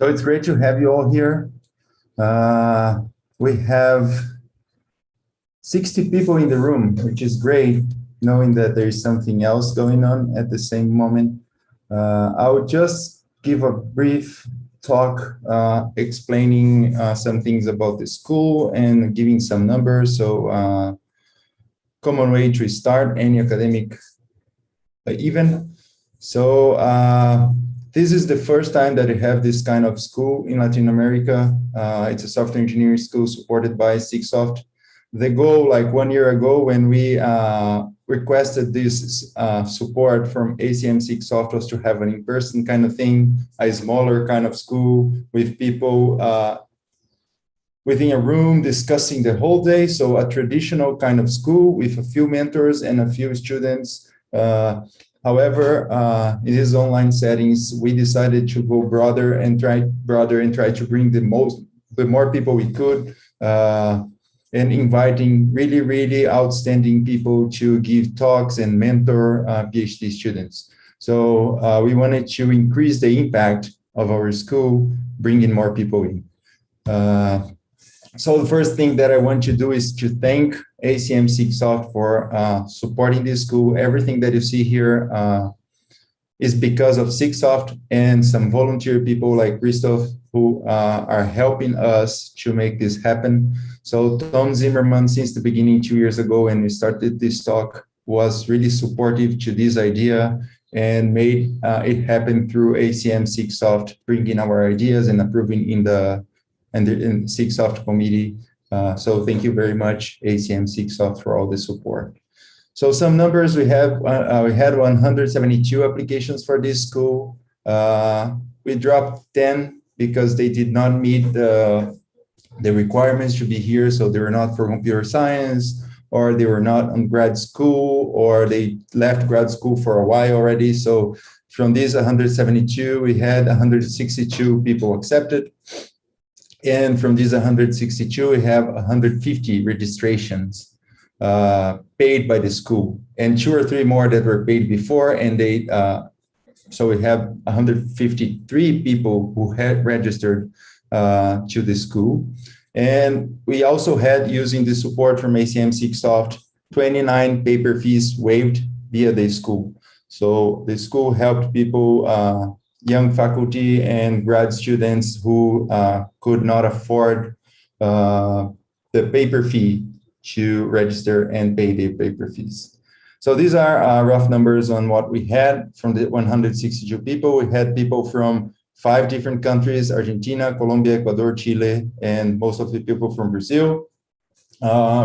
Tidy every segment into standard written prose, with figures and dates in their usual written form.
So it's great to have you all here. We have 60 people in the room, which is great, knowing that there is something else going on at the same moment. I would just give a brief talk explaining some things about the school and giving some numbers. So common way to start any academic event. So this is the first time that we have this kind of school in Latin America. It's a software engineering school supported by ACM6 Soft. The goal, like 1 year ago, when we requested this support from ACM6 Soft, was to have an in-person kind of thing, a smaller kind of school with people within a room discussing the whole day. So a traditional kind of school with a few mentors and a few students. However, in these online settings, we decided to go broader and try to bring the more people we could, and inviting really outstanding people to give talks and mentor PhD students. So we wanted to increase the impact of our school, bringing more people in. So the first thing that I want to do is to thank ACM6 Soft for supporting this school. Everything that you see here is because of ACM6 Soft and some volunteer people like Christoph who are helping us to make this happen. So Tom Zimmerman, since the beginning 2 years ago when we started this talk, was really supportive to this idea and made it happen through ACM6 Soft, bringing our ideas and approving in the ACM6 Soft committee. So thank you very much, ACM6 Soft, for all the support. So some numbers we have, we had 172 applications for this school. We dropped 10 because they did not meet the requirements to be here. So they were not for computer science, or they were not on grad school, or they left grad school for a while already. So from these 172, we had 162 people accepted. And from these 162, we have 150 registrations paid by the school, and 2 or 3 more that were paid before. And they, so we have 153 people who had registered to the school. And we also had, using the support from ACM6 Soft, 29 paper fees waived via the school. So the school helped people, young faculty and grad students who could not afford the paper fee to register and pay their paper fees. So these are rough numbers on what we had from the 162 people. We had people from 5 different countries: Argentina, Colombia, Ecuador, Chile, and most of the people from Brazil,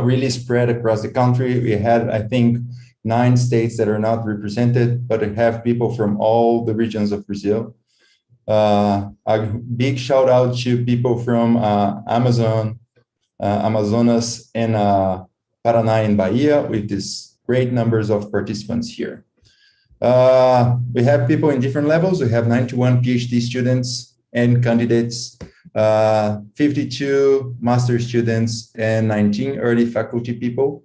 really spread across the country. We had, I think, 9 states that are not represented, but we have people from all the regions of Brazil. A big shout out to people from Amazonas, and Paraná and Bahia, with these great numbers of participants here. We have people in different levels. We have 91 PhD students and candidates, 52 master students, and 19 early faculty people.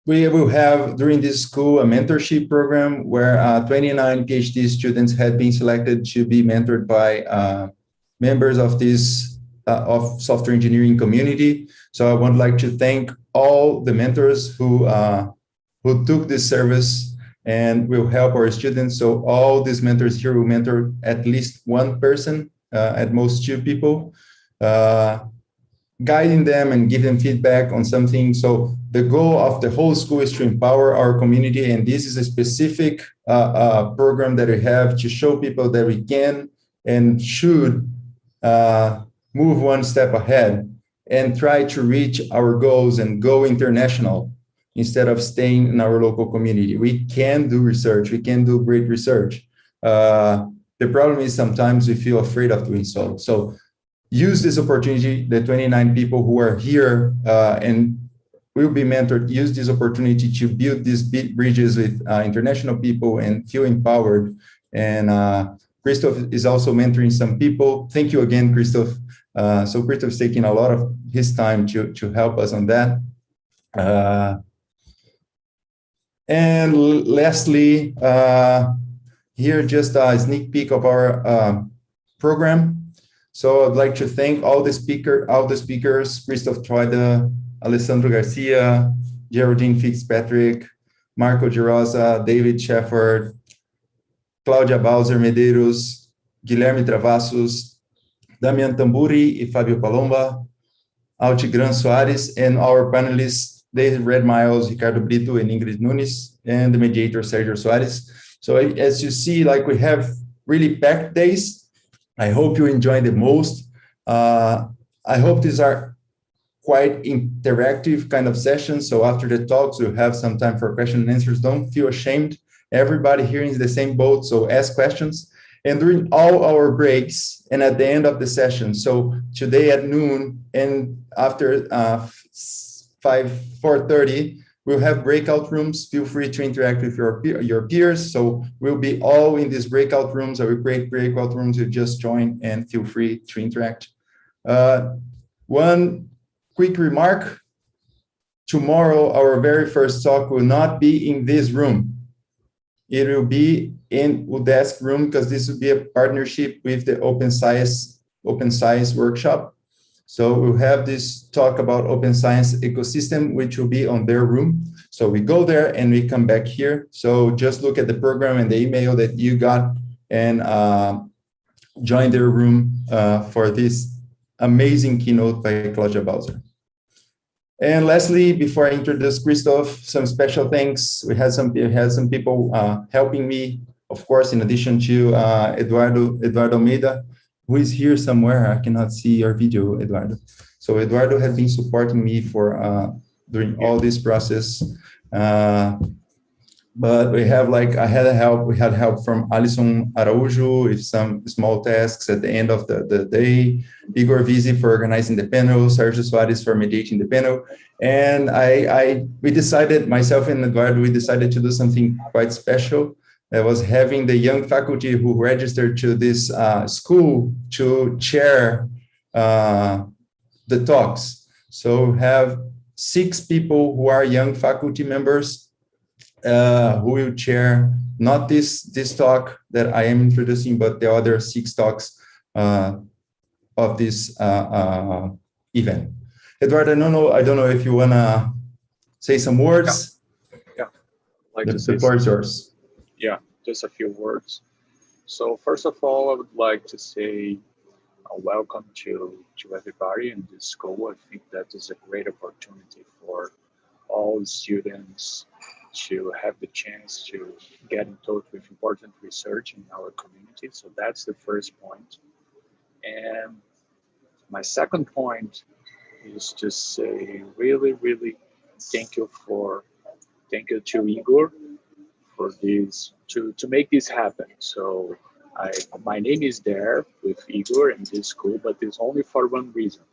We will have, during this school, a mentorship program where 29 PhD students had been selected to be mentored by members of this software engineering community. So I would like to thank all the mentors who took this service and will help our students. So all these mentors here will mentor at least 1 person, at most 2 people, guiding them and give them feedback on something. So the goal of the whole school is to empower our community, and this is a specific program that we have to show people that we can and should move 1 step ahead and try to reach our goals and go international instead of staying in our local community. We can do research, we can do great research. The problem is sometimes we feel afraid of doing so. So use this opportunity, the 29 people who are here and will be mentored, use this opportunity to build these bridges with international people and feel empowered. And Christoph is also mentoring some people. Thank you again, Christoph. So Christoph is taking a lot of his time to help us on that. And lastly, here just a sneak peek of our program. So I'd like to thank all the speakers, Christoph Treude, Alessandro Garcia, Geraldine Fitzpatrick, Marco de Rosa, David Shefford, Cláudia Bowser Medeiros, Guilherme Travassos, Damian Tamburi e Fábio Palomba, Altigran Soares, and our panelists, David Red Miles, Ricardo Brito, and Ingrid Nunes, and the mediator, Sergio Soares. So as you see, like we have really packed days. I hope you enjoy the most. I hope these are quite interactive kind of sessions. So after the talks, we'll have some time for question and answers. Don't feel ashamed. Everybody here is in the same boat, so ask questions. And during all our breaks and at the end of the session, so today at noon and after 4:30, we'll have breakout rooms. Feel free to interact with your peers. So we'll be all in these breakout rooms. I will create breakout rooms. You just join and feel free to interact. One quick remark. Tomorrow, our very first talk will not be in this room. It will be in UDESC room because this will be a partnership with the Open Science workshop. So we'll have this talk about open science ecosystem, which will be on their room. So we go there and we come back here. So just look at the program and the email that you got and join their room for this amazing keynote by Claudia Bowser. And lastly, before I introduce Christoph, some special thanks. We had some people helping me, of course, in addition to Eduardo Almeida, who is here somewhere. I cannot see your video, Eduardo. So Eduardo has been supporting me for during all this process. But we have we had help from Alison Araújo with some small tasks at the end of the day, Igor Visi for organizing the panel, Sergio Soares for mediating the panel. And we decided, myself and Eduardo, we decided to do something quite special. That was having the young faculty who registered to this school to chair the talks. So we have 6 people who are young faculty members who will chair not this talk that I am introducing, but the other 6 talks of this event. Eduardo, I don't know if you wanna say some words. Yeah. Like the floor is yours. Yeah, just a few words. So first of all, I would like to say welcome to everybody in this school. I think that is a great opportunity for all the students to have the chance to get in touch with important research in our community. So that's the first point. And my second point is to say really, really thank you to Igor for this, to make this happen. So my name is there with Igor in this school, but it's only for one reason.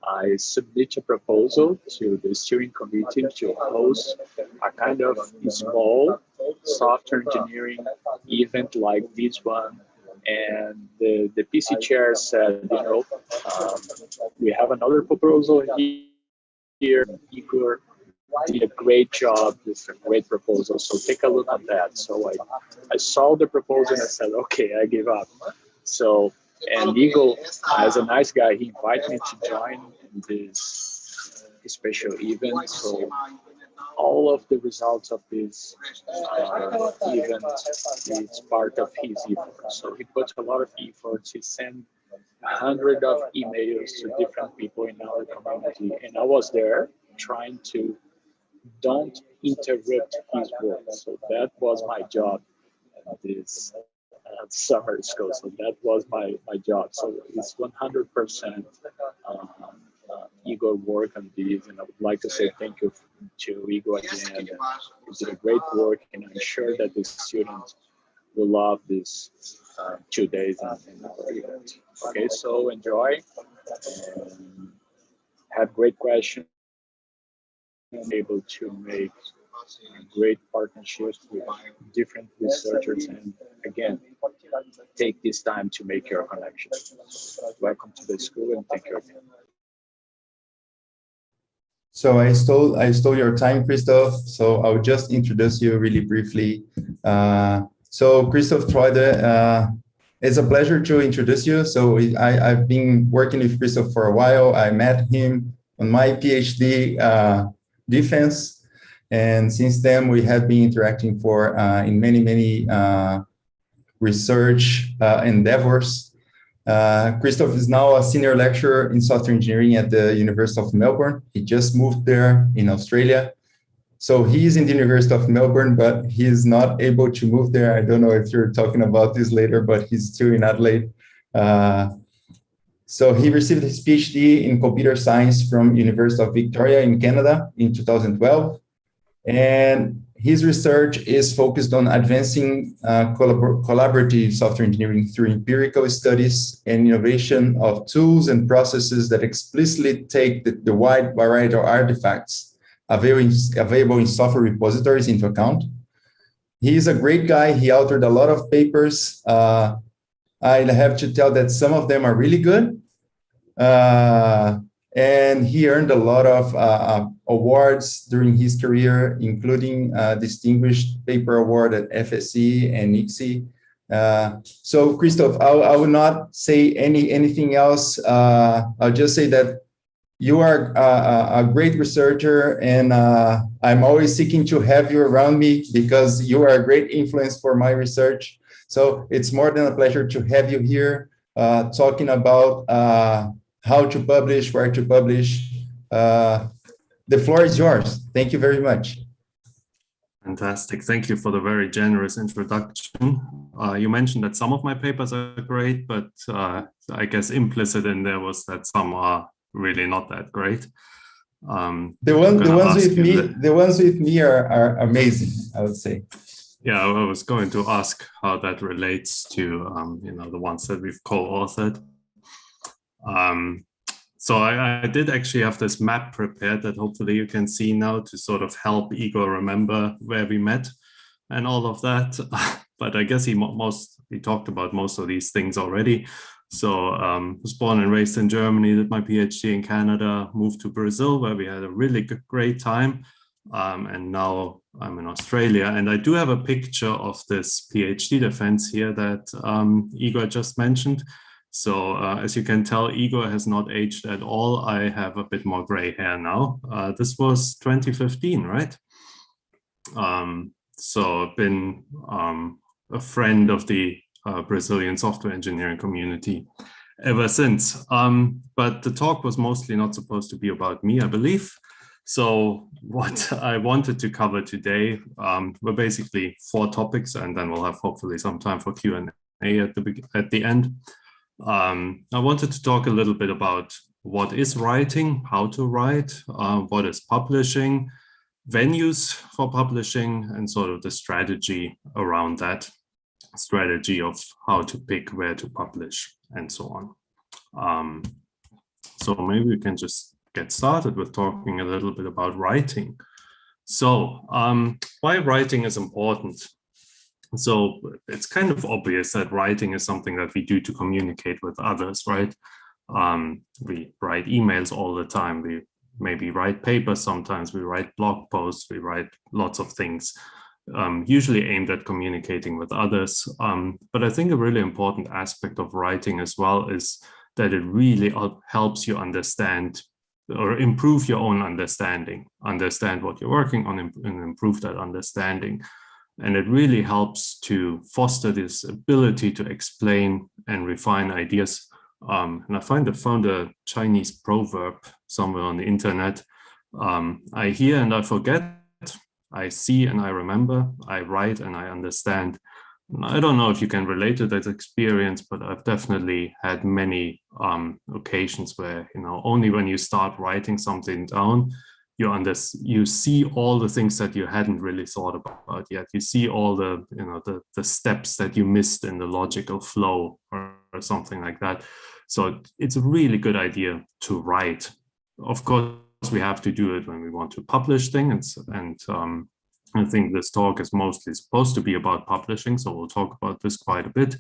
I submit a proposal to the steering committee to host a kind of small software engineering event like this one. And the PC chair said, we have another proposal here. Igor did a great job with a great proposal, so take a look at that. So I saw the proposal and I said, okay, I give up. So, and Igor, as a nice guy, he invited me to join this special event. So all of the results of this event is part of his effort. So he put a lot of effort. He sent 100 of emails to different people in our community, and I was there trying to don't interrupt his work. So that was my job at this summer school. So that was my job. So it's 100% Igor work on this, and I would like to say thank you to Igor again. You did a great work, and I'm sure that the students will love this 2 days in our event. Okay, so enjoy and have great questions. Able to make great partnerships with different researchers, and again, take this time to make your connection. Welcome to the school, and thank you again. So I stole your time, Christoph. So I'll just introduce you really briefly. So Christoph Treude, it's a pleasure to introduce you. So I've been working with Christoph for a while. I met him on my PhD defense. And since then, we have been interacting for in many research endeavors. Christoph is now a senior lecturer in software engineering at the University of Melbourne. He just moved there in Australia. So he's in the University of Melbourne, but he's not able to move there. I don't know if you're talking about this later, but he's still in Adelaide. So he received his PhD in computer science from University of Victoria in Canada in 2012. And his research is focused on advancing collaborative software engineering through empirical studies and innovation of tools and processes that explicitly take the wide variety of artifacts available in software repositories into account. He is a great guy. He authored a lot of papers. I have to tell that some of them are really good. And he earned a lot of awards during his career, including Distinguished Paper Award at FSC and ICSE. So Christoph, I will not say anything else. I'll just say that you are a great researcher, and I'm always seeking to have you around me because you are a great influence for my research. So it's more than a pleasure to have you here talking about how to publish, where to publish. The floor is yours. Thank you very much. Fantastic. Thank you for the very generous introduction. You mentioned that some of my papers are great, but I guess implicit in there was that some are really not that great. The ones with me are amazing, I would say. Yeah, I was going to ask how that relates to the ones that we've co-authored. So I did actually have this map prepared that hopefully you can see now to sort of help Igor remember where we met and all of that. But I guess he talked about most of these things already. So was born and raised in Germany, did my PhD in Canada, moved to Brazil where we had a really great time. And now I'm in Australia. And I do have a picture of this PhD defense here that Igor just mentioned. So as you can tell, Igor has not aged at all. I have a bit more gray hair now. This was 2015, right? So I've been a friend of the Brazilian software engineering community ever since. But the talk was mostly not supposed to be about me, I believe. So what I wanted to cover today were basically 4 topics, and then we'll have hopefully some time for Q&A at the end. I wanted to talk a little bit about what is writing, how to write, what is publishing, venues for publishing, and sort of the strategy around that, strategy of how to pick where to publish and so on. So maybe we can just get started with talking a little bit about writing. So why writing is important? So it's kind of obvious that writing is something that we do to communicate with others, right? We write emails all the time. We maybe write papers sometimes. We write blog posts. We write lots of things, usually aimed at communicating with others. But I think a really important aspect of writing as well is that it really helps you understand or improve your own understanding, understand what you're working on and improve that understanding. And it really helps to foster this ability to explain and refine ideas. And I found a Chinese proverb somewhere on the internet. I hear and I forget, I see and I remember, I write and I understand. I don't know if you can relate to that experience, but I've definitely had many occasions where, only when you start writing something down, you see all the things that you hadn't really thought about yet. You see all the steps that you missed in the logical flow or something like that. So it's a really good idea to write. Of course, we have to do it when we want to publish things, and I think this talk is mostly supposed to be about publishing, so we'll talk about this quite a bit.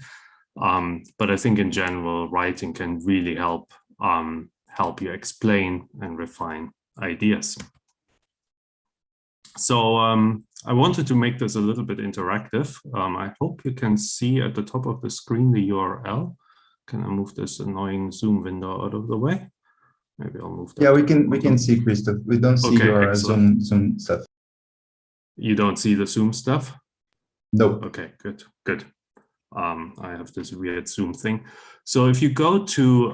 But I think in general, writing can really help you explain and refine ideas. So I wanted to make this a little bit interactive. I hope you can see at the top of the screen the URL. Can I move this annoying Zoom window out of the way? Maybe I'll move that. Yeah, we can see, Christoph. We don't see your Zoom stuff. You don't see the Zoom stuff? No. Okay, good, good. I have this weird Zoom thing. So if you go to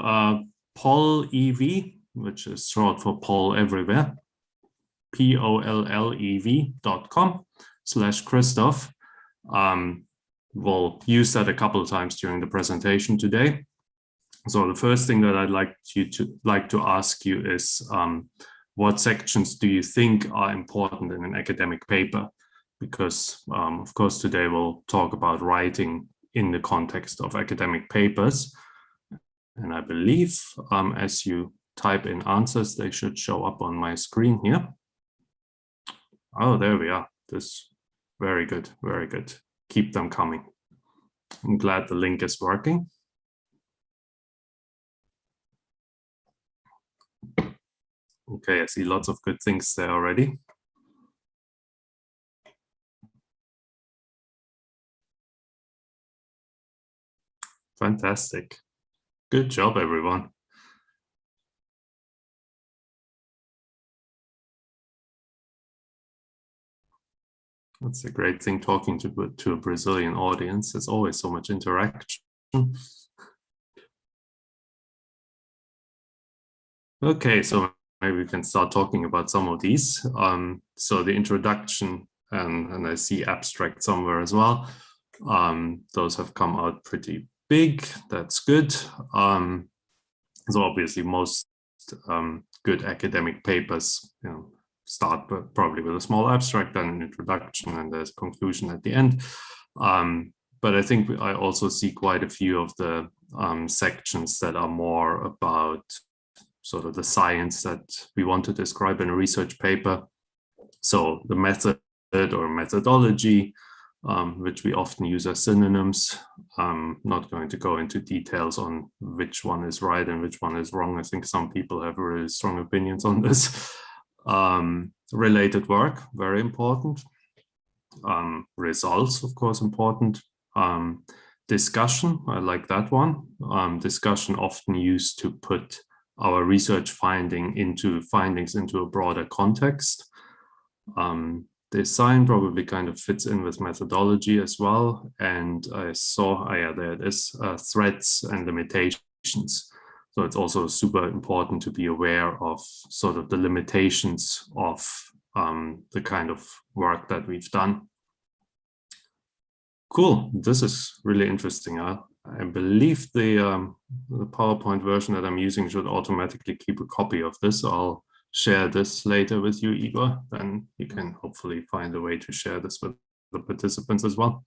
PollEV, which is short for Poll Everywhere, POLLEV.com/Christoph. We'll use that a couple of times during the presentation today. So the first thing that I'd like to ask you is, what sections do you think are important in an academic paper? Because of course today we'll talk about writing in the context of academic papers. And I believe as you type in answers, they should show up on my screen here. Oh, there we are. This, very good, very good. Keep them coming. I'm glad the link is working. Okay, I see lots of good things there already. Fantastic. Good job, everyone. That's a great thing talking to a Brazilian audience. There's always so much interaction. Okay, so maybe we can start talking about some of these. So the introduction, and I see abstract somewhere as well. Those have come out pretty big. That's good. So obviously most good academic papers, start probably with a small abstract, then an introduction, and there's a conclusion at the end. But I think I also see quite a few of the sections that are more about sort of the science that we want to describe in a research paper. So the method or methodology, which we often use as synonyms. I'm not going to go into details on which one is right and which one is wrong. I think some people have really strong opinions on this. Related work, very important. Results, of course, important. Discussion, I like that one. Discussion often used to put our research findings into a broader context. Design probably kind of fits in with methodology as well. And I saw, yeah, there it is, threats and limitations. So it's also super important to be aware of sort of the limitations of the kind of work that we've done. Cool, this is really interesting. I believe the PowerPoint version that I'm using should automatically keep a copy of this. I'll share this later with you, Igor. Then you can hopefully find a way to share this with the participants as well.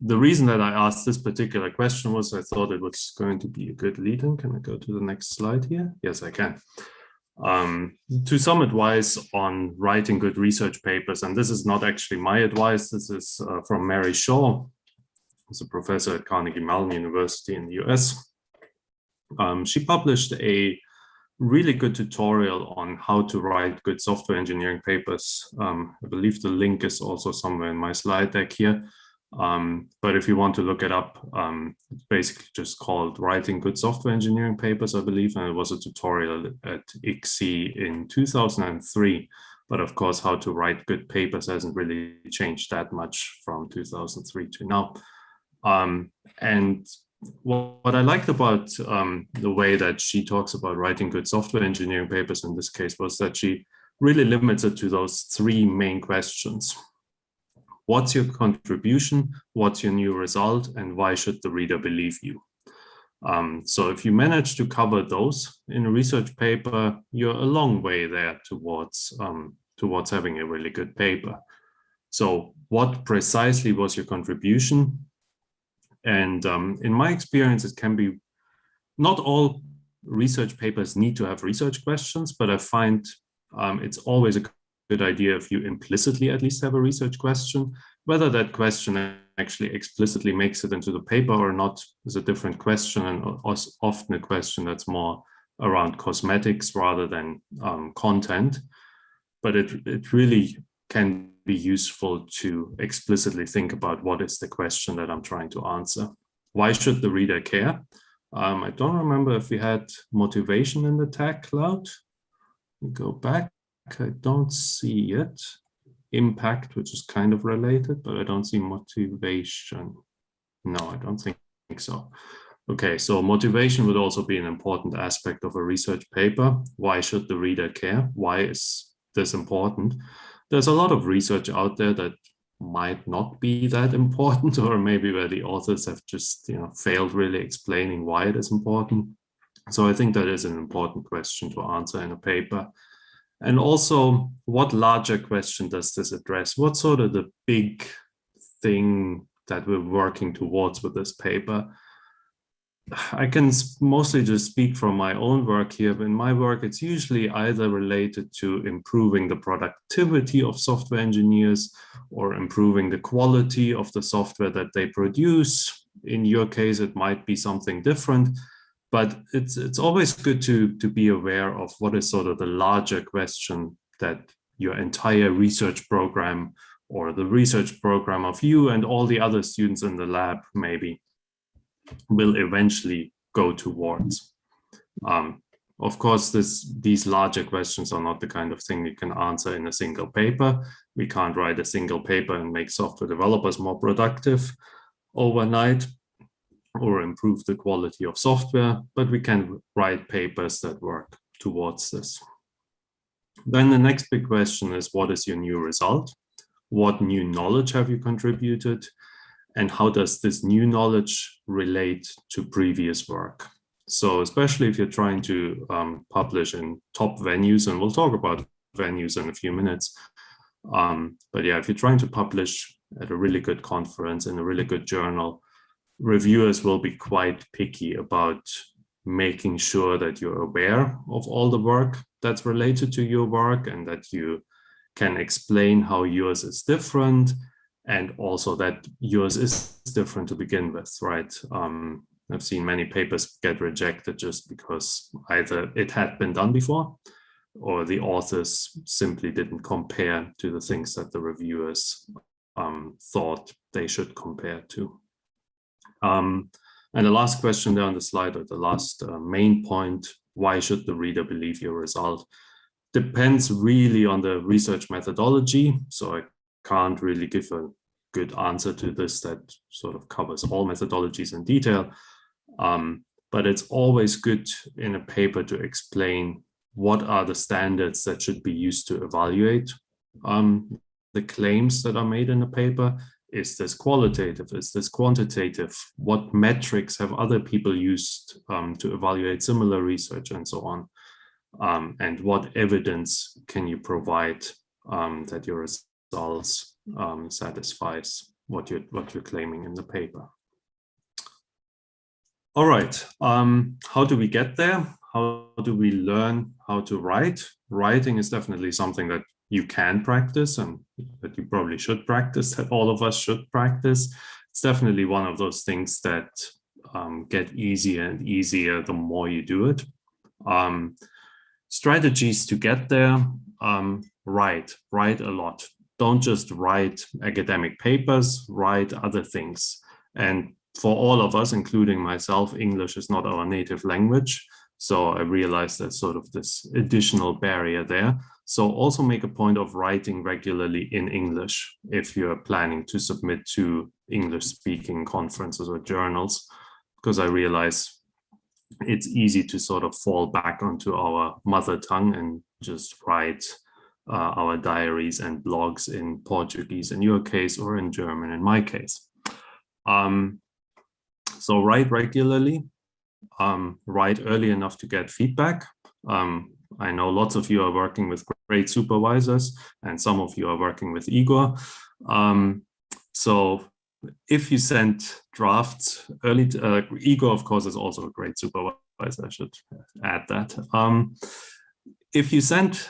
The reason that I asked this particular question was I thought it was going to be a good lead-in. Can I go to the next slide here? Yes, I can. To some advice on writing good research papers, and this is not actually my advice, this is from Mary Shaw, who's a professor at Carnegie Mellon University in the US. She published a really good tutorial on how to write good software engineering papers. I believe the link is also somewhere in my slide deck here. But if you want to look it up, it's basically just called Writing Good Software Engineering Papers, I believe, and it was a tutorial at ICSE in 2003. But of course, how to write good papers hasn't really changed that much from 2003 to now. And what I liked about the way that she talks about writing good software engineering papers in this case was that she really limits it to those three main questions. What's your contribution? What's your new result? And why should the reader believe you? So if you manage to cover those in a research paper, you're a long way there towards having a really good paper. So what precisely was your contribution? And in my experience, it can be, not all research papers need to have research questions, but I find it's always a good idea if you implicitly at least have a research question. Whether that question actually explicitly makes it into the paper or not is a different question, and often a question that's more around cosmetics rather than content. but it really can be useful to explicitly think about what is the question that I'm trying to answer. Why should the reader care? I don't remember if we had motivation in the tag cloud. We go back, I don't see it. Impact, which is kind of related, but I don't see motivation. No, I don't think so. Okay, so motivation would also be an important aspect of a research paper. Why should the reader care? Why is this important? There's a lot of research out there that might not be that important, or maybe where the authors have just failed really explaining why it is important. So I think that is an important question to answer in a paper. And also, what larger question does this address? What's sort of the big thing that we're working towards with this paper? I can mostly just speak from my own work here, but in my work, it's usually either related to improving the productivity of software engineers or improving the quality of the software that they produce. In your case, it might be something different, but it's always good to be aware of what is sort of the larger question that your entire research program or the research program of you and all the other students in the lab maybe will eventually go towards. Of course, these larger questions are not the kind of thing you can answer in a single paper. We can't write a single paper and make software developers more productive overnight or improve the quality of software, but we can write papers that work towards this. Then the next big question is, what is your new result? What new knowledge have you contributed? And how does this new knowledge relate to previous work? So especially if you're trying to publish in top venues, and we'll talk about venues in a few minutes. But yeah, if you're trying to publish at a really good conference in a really good journal, reviewers will be quite picky about making sure that you're aware of all the work that's related to your work and that you can explain how yours is different, and also that yours is different to begin with, right? I've seen many papers get rejected just because either it had been done before or the authors simply didn't compare to the things that the reviewers thought they should compare to. And the last question there on the slide, or the last main point, why should the reader believe your result? Depends really on the research methodology. So I can't really give a good answer to this that sort of covers all methodologies in detail. But it's always good in a paper to explain what are the standards that should be used to evaluate the claims that are made in a paper. Is this qualitative? Is this quantitative? What metrics have other people used to evaluate similar research and so on? And what evidence can you provide that your results satisfies what you're claiming in the paper? All right, how do we get there? How do we learn how to write? Writing is definitely something that you can practice and that you probably should practice, that all of us should practice. It's definitely one of those things that get easier and easier the more you do it. Strategies to get there, write a lot. Don't just write academic papers, write other things. And for all of us, including myself, English is not our native language. So I realized there's sort of this additional barrier there. So also make a point of writing regularly in English if you're planning to submit to English-speaking conferences or journals, because I realize it's easy to sort of fall back onto our mother tongue and just write our diaries and blogs in Portuguese in your case, or in German in my case. So write regularly, write early enough to get feedback. I know lots of you are working with great supervisors and some of you are working with Igor. So if you send drafts early, Igor, of course, is also a great supervisor, I should add that. If you send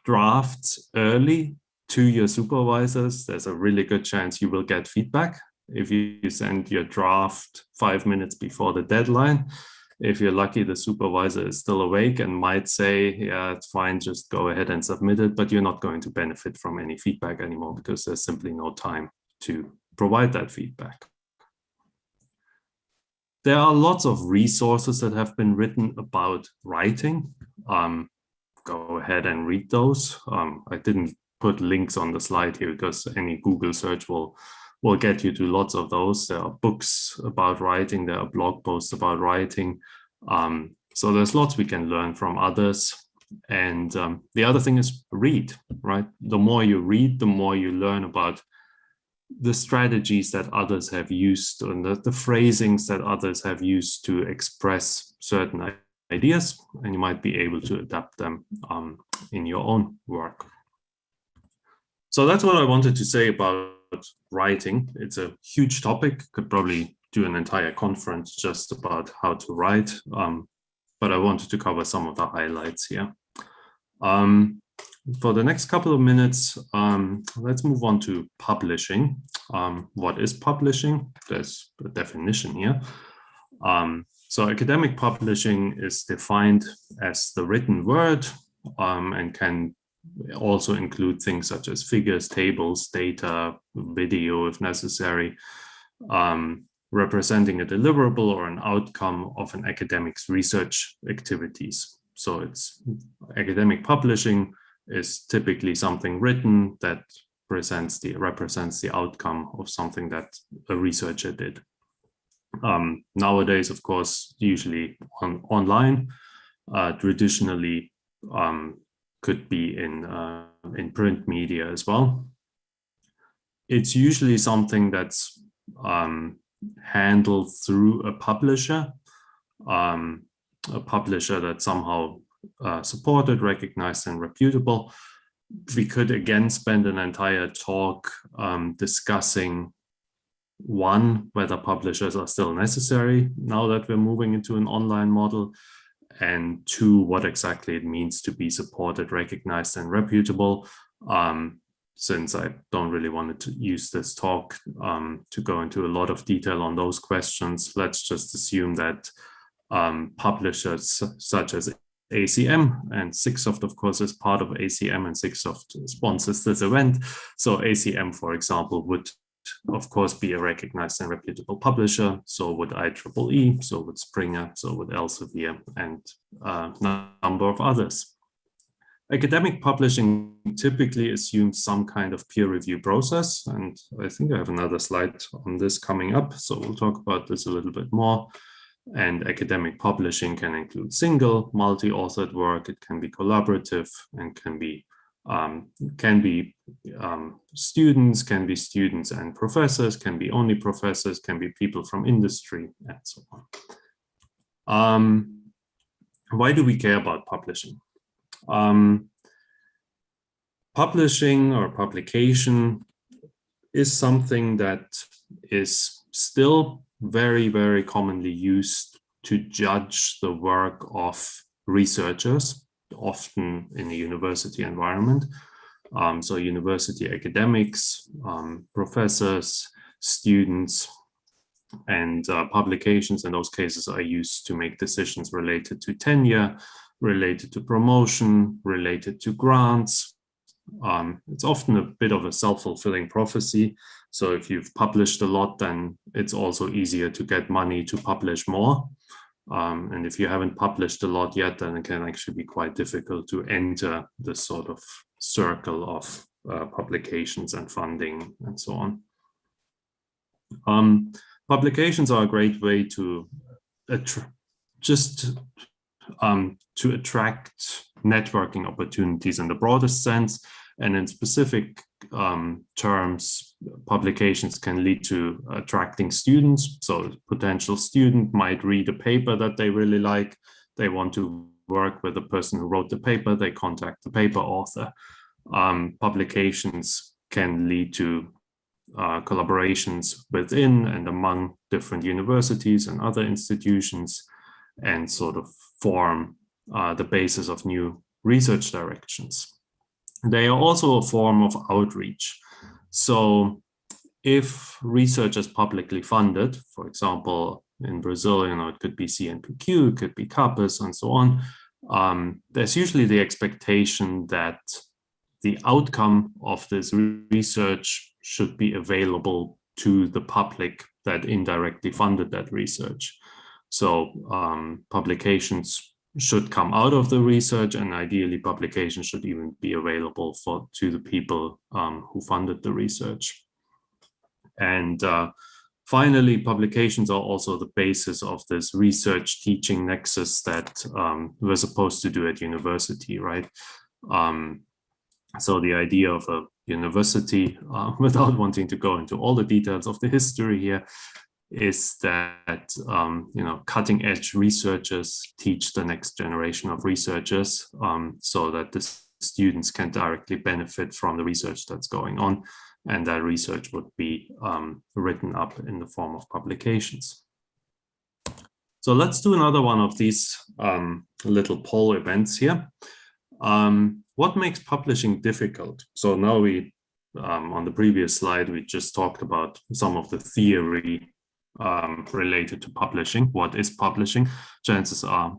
drafts early to your supervisors, there's a really good chance you will get feedback. If you send your draft 5 minutes before the deadline, If you're lucky, the supervisor is still awake and might say, yeah, it's fine, just go ahead and submit it, but you're not going to benefit from any feedback anymore because there's simply no time to provide that feedback. There are lots of resources that have been written about writing. Go ahead and read those. I didn't put links on the slide here because any Google search will get you to lots of those. There are books about writing, there are blog posts about writing. So there's lots we can learn from others. And the other thing is read, right? The more you read, the more you learn about the strategies that others have used and the phrasings that others have used to express certain ideas, and you might be able to adapt them in your own work. So that's what I wanted to say about writing. It's a huge topic, could probably do an entire conference just about how to write, but I wanted to cover some of the highlights here. For the next couple of minutes, let's move on to publishing. What is publishing? There's a definition here. So academic publishing is defined as the written word and can also include things such as figures, tables, data, video if necessary, representing a deliverable or an outcome of an academic's research activities. So it's academic publishing is typically something written that represents the outcome of something that a researcher did. Nowadays, of course, usually online, traditionally could be in print media as well. It's usually something that's handled through a publisher that somehow supported, recognized, and reputable. We could again spend an entire talk discussing whether publishers are still necessary now that we're moving into an online model, and two, what exactly it means to be supported, recognized, and reputable. Since I don't really want to use this talk to go into a lot of detail on those questions, let's just assume that publishers such as ACM, and 6 Soft, of course, is part of ACM, and 6 Soft sponsors this event. So ACM, for example, would of course be a recognized and reputable publisher. So would IEEE, so would Springer, so would Elsevier, and a number of others. Academic publishing typically assumes some kind of peer review process, and I think I have another slide on this coming up, so we'll talk about this a little bit more. And academic publishing can include single, multi-authored work. It can be collaborative and can be students and professors, can be only professors, can be people from industry, and so on. Why do we care about publishing? Publishing or publication is something that is still very, very commonly used to judge the work of researchers, often in a university environment. So university academics, professors, students, and publications in those cases are used to make decisions related to tenure, related to promotion, related to grants. It's often a bit of a self-fulfilling prophecy. So if you've published a lot, then it's also easier to get money to publish more. And if you haven't published a lot yet, then it can actually be quite difficult to enter this sort of circle of publications and funding and so on. Publications are a great way to attract networking opportunities in the broadest sense, and in specific terms, publications can lead to attracting students. So a potential student might read a paper that they really like. They want to work with the person who wrote the paper. They contact the paper author. Publications can lead to collaborations within and among different universities and other institutions, and sort of form the basis of new research directions. They are also a form of outreach. So if research is publicly funded, for example, in Brazil, it could be CNPq, it could be CAPES, and so on. There's usually the expectation that the outcome of this research should be available to the public that indirectly funded that research. So publications should come out of the research, and ideally publications should even be available to the people who funded the research. And finally, publications are also the basis of this research teaching nexus that we're supposed to do at university, right? So the idea of a university, without wanting to go into all the details of the history here, is that cutting edge researchers teach the next generation of researchers, so that the students can directly benefit from the research that's going on, and that research would be written up in the form of publications. So let's do another one of these little poll events here. What makes publishing difficult? So now on the previous slide, we just talked about some of the theory related to publishing. What is publishing? Chances are,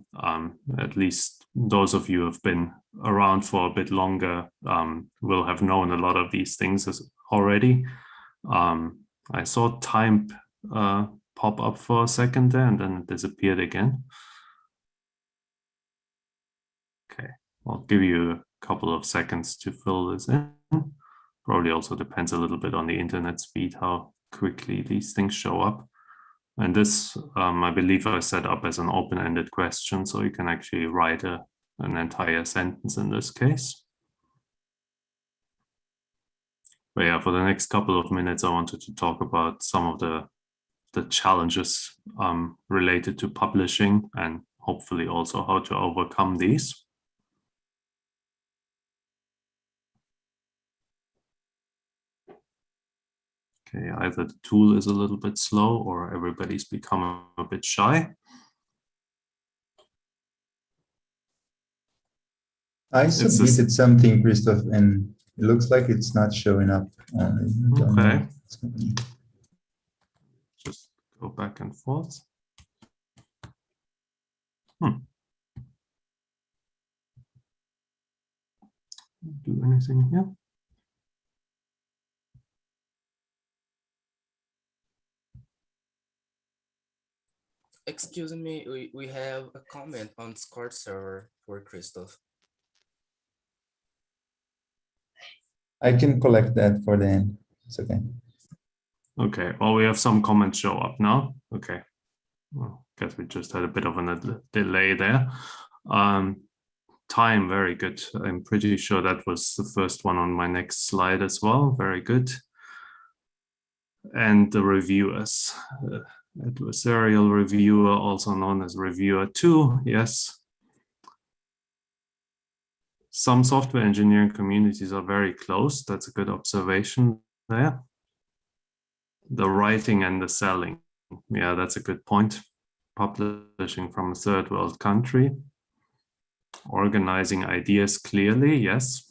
at least those of you who have been around for a bit longer will have known a lot of these things already. I saw time pop up for a second there, and then it disappeared again. Okay, I'll give you a couple of seconds to fill this in. Probably also depends a little bit on the internet speed, how quickly these things show up. And this, I believe, I set up as an open-ended question, so you can actually write an entire sentence in this case. But yeah, for the next couple of minutes, I wanted to talk about some of the challenges related to publishing, and hopefully also how to overcome these. Okay, either the tool is a little bit slow or everybody's become a bit shy. I submitted something, Christoph, and it looks like it's not showing up. Okay. Just go back and forth. Do anything here? Excuse me, we have a comment on Discord server for Christoph. I can collect that for the end. It's okay. Okay, well, we have some comments show up now. Okay, well, guess we just had a bit of a delay there. Time, very good. I'm pretty sure that was the first one on my next slide as well. Very good. And the reviewers. Adversarial reviewer, also known as reviewer 2, yes. Some software engineering communities are very close. That's a good observation there. The writing and the selling. Yeah, that's a good point. Publishing from a third world country. Organizing ideas clearly, yes.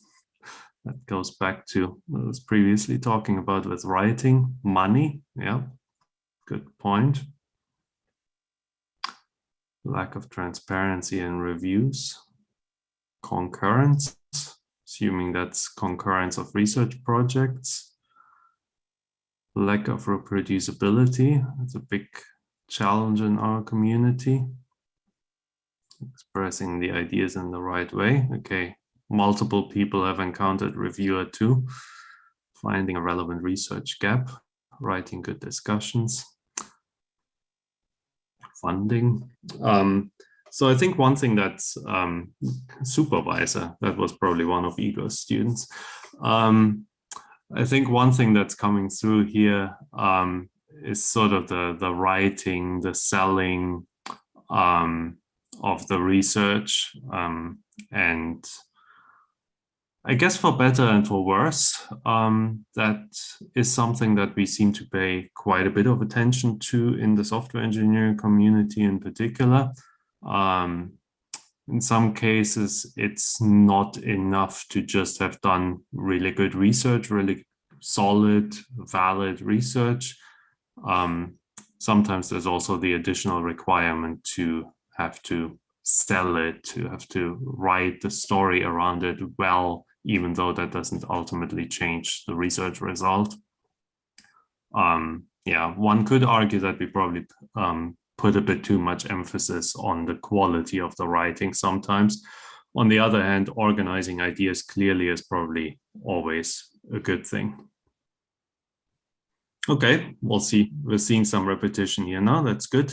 That goes back to what I was previously talking about with writing. Money, yeah. Good point. Lack of transparency in reviews. Concurrence, assuming that's concurrence of research projects. Lack of reproducibility, that's a big challenge in our community. Expressing the ideas in the right way. Okay, multiple people have encountered reviewer 2. Finding a relevant research gap. Writing good discussions. Funding. So I think one thing that's supervisor, that was probably one of Igor's students. I think one thing that's coming through here is sort of the writing, the selling of the research. And I guess for better and for worse, that is something that we seem to pay quite a bit of attention to in the software engineering community in particular. In some cases, it's not enough to just have done really good research, really solid, valid research. sometimes there's also the additional requirement to have to sell it, to have to write the story around it well, even though that doesn't ultimately change the research result. Yeah, one could argue that we probably put a bit too much emphasis on the quality of the writing sometimes. On the other hand, organizing ideas clearly is probably always a good thing. Okay, we'll see. We're seeing some repetition here now. That's good.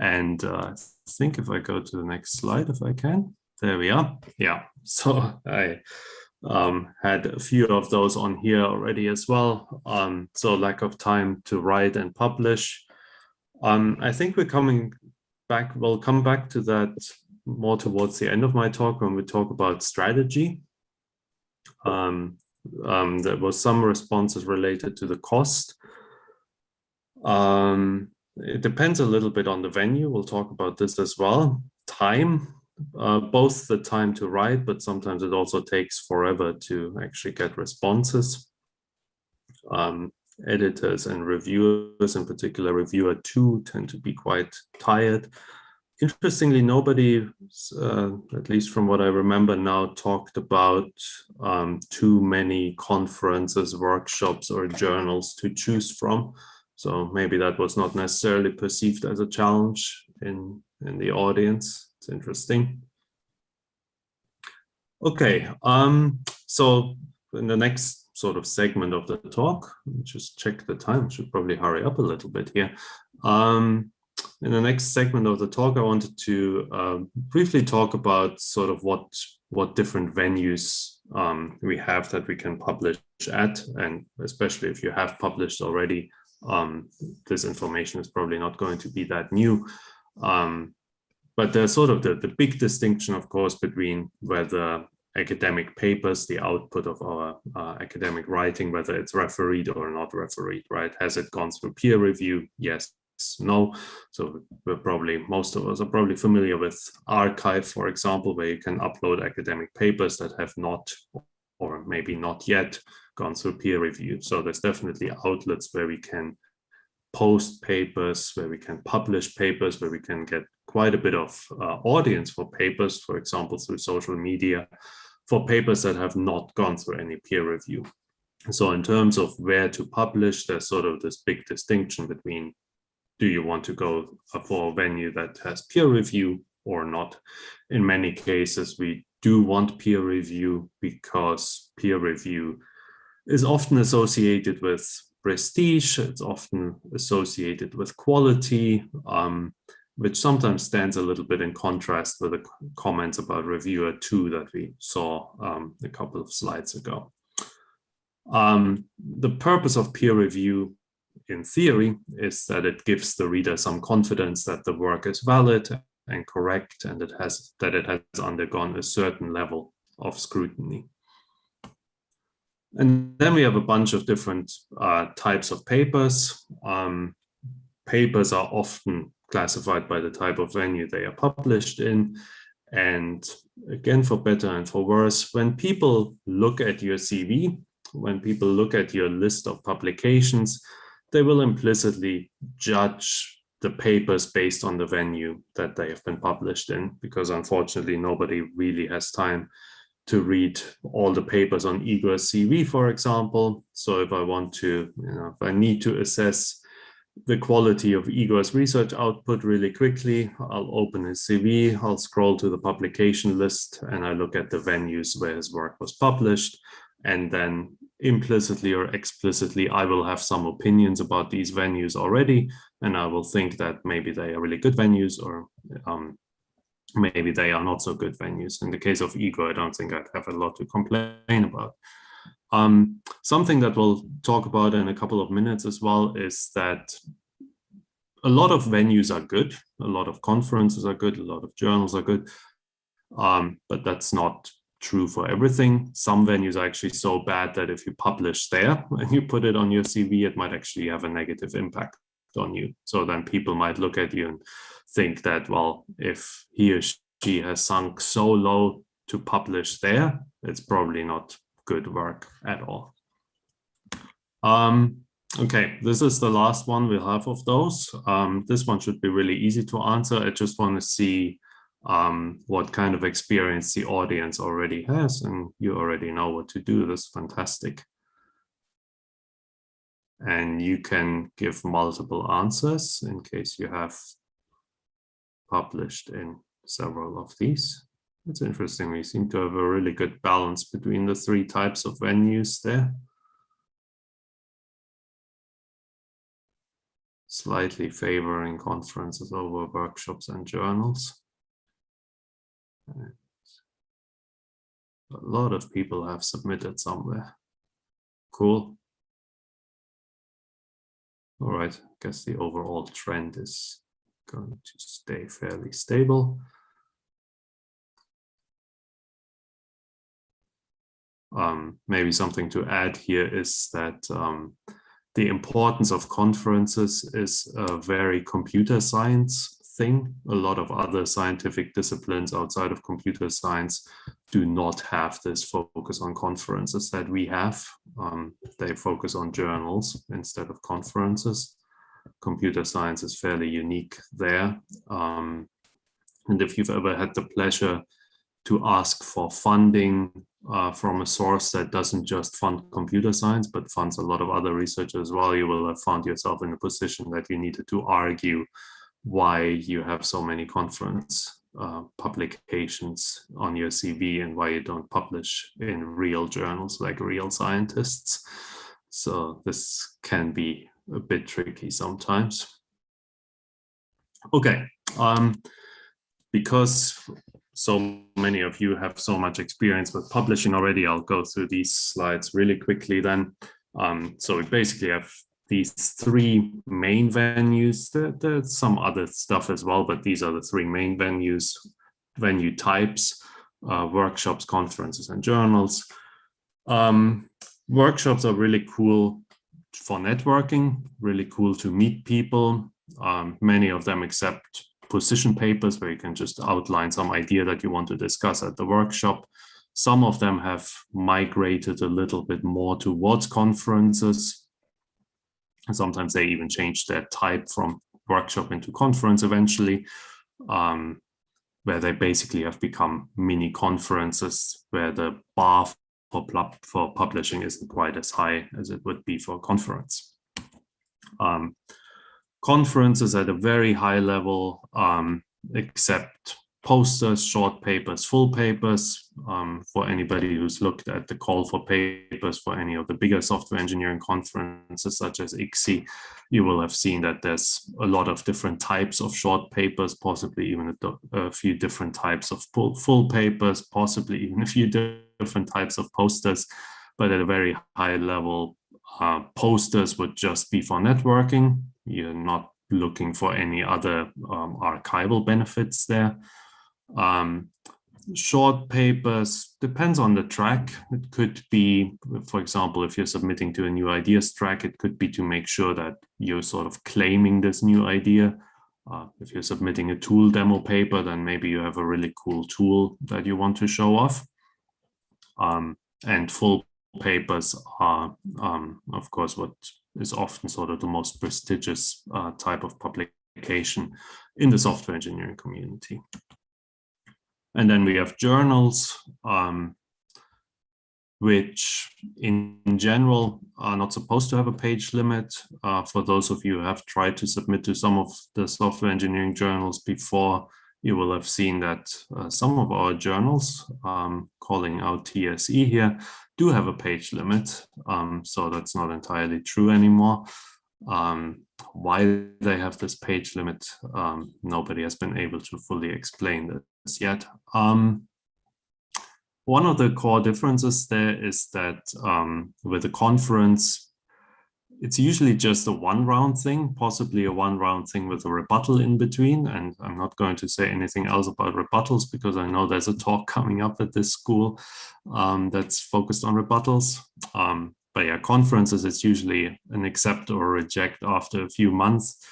I think if I go to the next slide, if I can, there we are. Yeah, so I had a few of those on here already as well. So lack of time to write and publish. I think we're coming back, we'll come back to that more towards the end of my talk when we talk about strategy. There was some responses related to the cost. It depends a little bit on the venue. We'll talk about this as well. Time, both the time to write, but sometimes it also takes forever to actually get responses. Editors and reviewers, in particular reviewer 2, tend to be quite tired. Interestingly, nobody, at least from what I remember now, talked about too many conferences, workshops, or journals to choose from. So maybe that was not necessarily perceived as a challenge in the audience. It's interesting. Okay, so in the next sort of segment of the talk, just check the time, should probably hurry up a little bit here. In the next segment of the talk, I wanted to briefly talk about sort of what different venues we have that we can publish at, and especially if you have published already, this information is probably not going to be that new. But there's sort of the big distinction, of course, between whether academic papers, the output of our academic writing, whether it's refereed or not refereed, right? Has it gone through peer review? Yes, no. So we're probably, most of us are probably familiar with arXiv, for example, where you can upload academic papers that have not, or maybe not yet, gone through peer review. So there's definitely outlets where we can post papers, where we can publish papers, where we can get quite a bit of audience for papers, for example, through social media, for papers that have not gone through any peer review. So in terms of where to publish, there's sort of this big distinction between, do you want to go for a venue that has peer review or not? In many cases, we do want peer review because peer review is often associated with prestige, it's often associated with quality, which sometimes stands a little bit in contrast with the comments about reviewer 2 that we saw a couple of slides ago. The purpose of peer review in theory is that it gives the reader some confidence that the work is valid and correct, and that it has undergone a certain level of scrutiny. And then we have a bunch of different types of papers. Papers are often classified by the type of venue they are published in. And again, for better and for worse, when people look at your CV, when people look at your list of publications, they will implicitly judge the papers based on the venue that they have been published in, because unfortunately, nobody really has time to read all the papers on Igor's CV, for example. So if I want to, if I need to assess the quality of Igor's research output really quickly, I'll open his CV, I'll scroll to the publication list, and I look at the venues where his work was published. And then implicitly or explicitly, I will have some opinions about these venues already, and I will think that maybe they are really good venues, or maybe they are not so good venues. In the case of Igor, I don't think I'd have a lot to complain about. Something that we'll talk about in a couple of minutes as well is that a lot of venues are good, a lot of conferences are good, a lot of journals are good, but that's not true for everything. Some venues are actually so bad that if you publish there and you put it on your CV, it might actually have a negative impact on you. So then people might look at you and think that, well, if he or she has sunk so low to publish there, it's probably not good work at all. Okay, this is the last one we'll have of those. This one should be really easy to answer. I just want to see what kind of experience the audience already has, and you already know what to do. That's fantastic. And you can give multiple answers in case you have published in several of these. It's interesting. We seem to have a really good balance between the three types of venues there. Slightly favoring conferences over workshops and journals. And a lot of people have submitted somewhere. Cool. All right, I guess the overall trend is going to stay fairly stable. Maybe something to add here is that the importance of conferences is a very computer science thing. A lot of other scientific disciplines outside of computer science do not have this focus on conferences that we have. They focus on journals instead of conferences. Computer science is fairly unique there. And if you've ever had the pleasure to ask for funding from a source that doesn't just fund computer science, but funds a lot of other research as well, you will have found yourself in a position that you needed to argue why you have so many conference publications on your CV and why you don't publish in real journals like real scientists. So this can be a bit tricky sometimes. Okay, because so many of you have so much experience with publishing already, I'll go through these slides really quickly then. So we basically have these three main venues. There's some other stuff as well, but these are the three main venues, venue types, workshops, conferences, and journals. Workshops are really cool for networking, really cool to meet people. Many of them accept position papers where you can just outline some idea that you want to discuss at the workshop. Some of them have migrated a little bit more towards conferences. And sometimes they even change their type from workshop into conference eventually, where they basically have become mini conferences where the bar for publishing isn't quite as high as it would be for a conference. Conferences at a very high level accept posters, short papers, full papers. For anybody who's looked at the call for papers for any of the bigger software engineering conferences such as ICSI, you will have seen that there's a lot of different types of short papers, possibly even a few different types of full papers, possibly even a few different types of posters. But at a very high level, posters would just be for networking. You're not looking for any other archival benefits there. Short papers depends on the track. It could be, for example, if you're submitting to a new ideas track, it could be to make sure that you're sort of claiming this new idea. If you're submitting a tool demo paper, then maybe you have a really cool tool that you want to show off. And full papers are, of course, what is often sort of the most prestigious type of publication in the software engineering community. And then we have journals, which in general are not supposed to have a page limit. For those of you who have tried to submit to some of the software engineering journals before, you will have seen that some of our journals, calling out TSE here, do have a page limit. So that's not entirely true anymore. Why they have this page limit, nobody has been able to fully explain this yet. One of the core differences there is that with a conference, it's usually just a one-round thing, possibly a one-round thing with a rebuttal in between. And I'm not going to say anything else about rebuttals because I know there's a talk coming up at this school that's focused on rebuttals. But yeah, conferences, it's usually an accept or reject after a few months,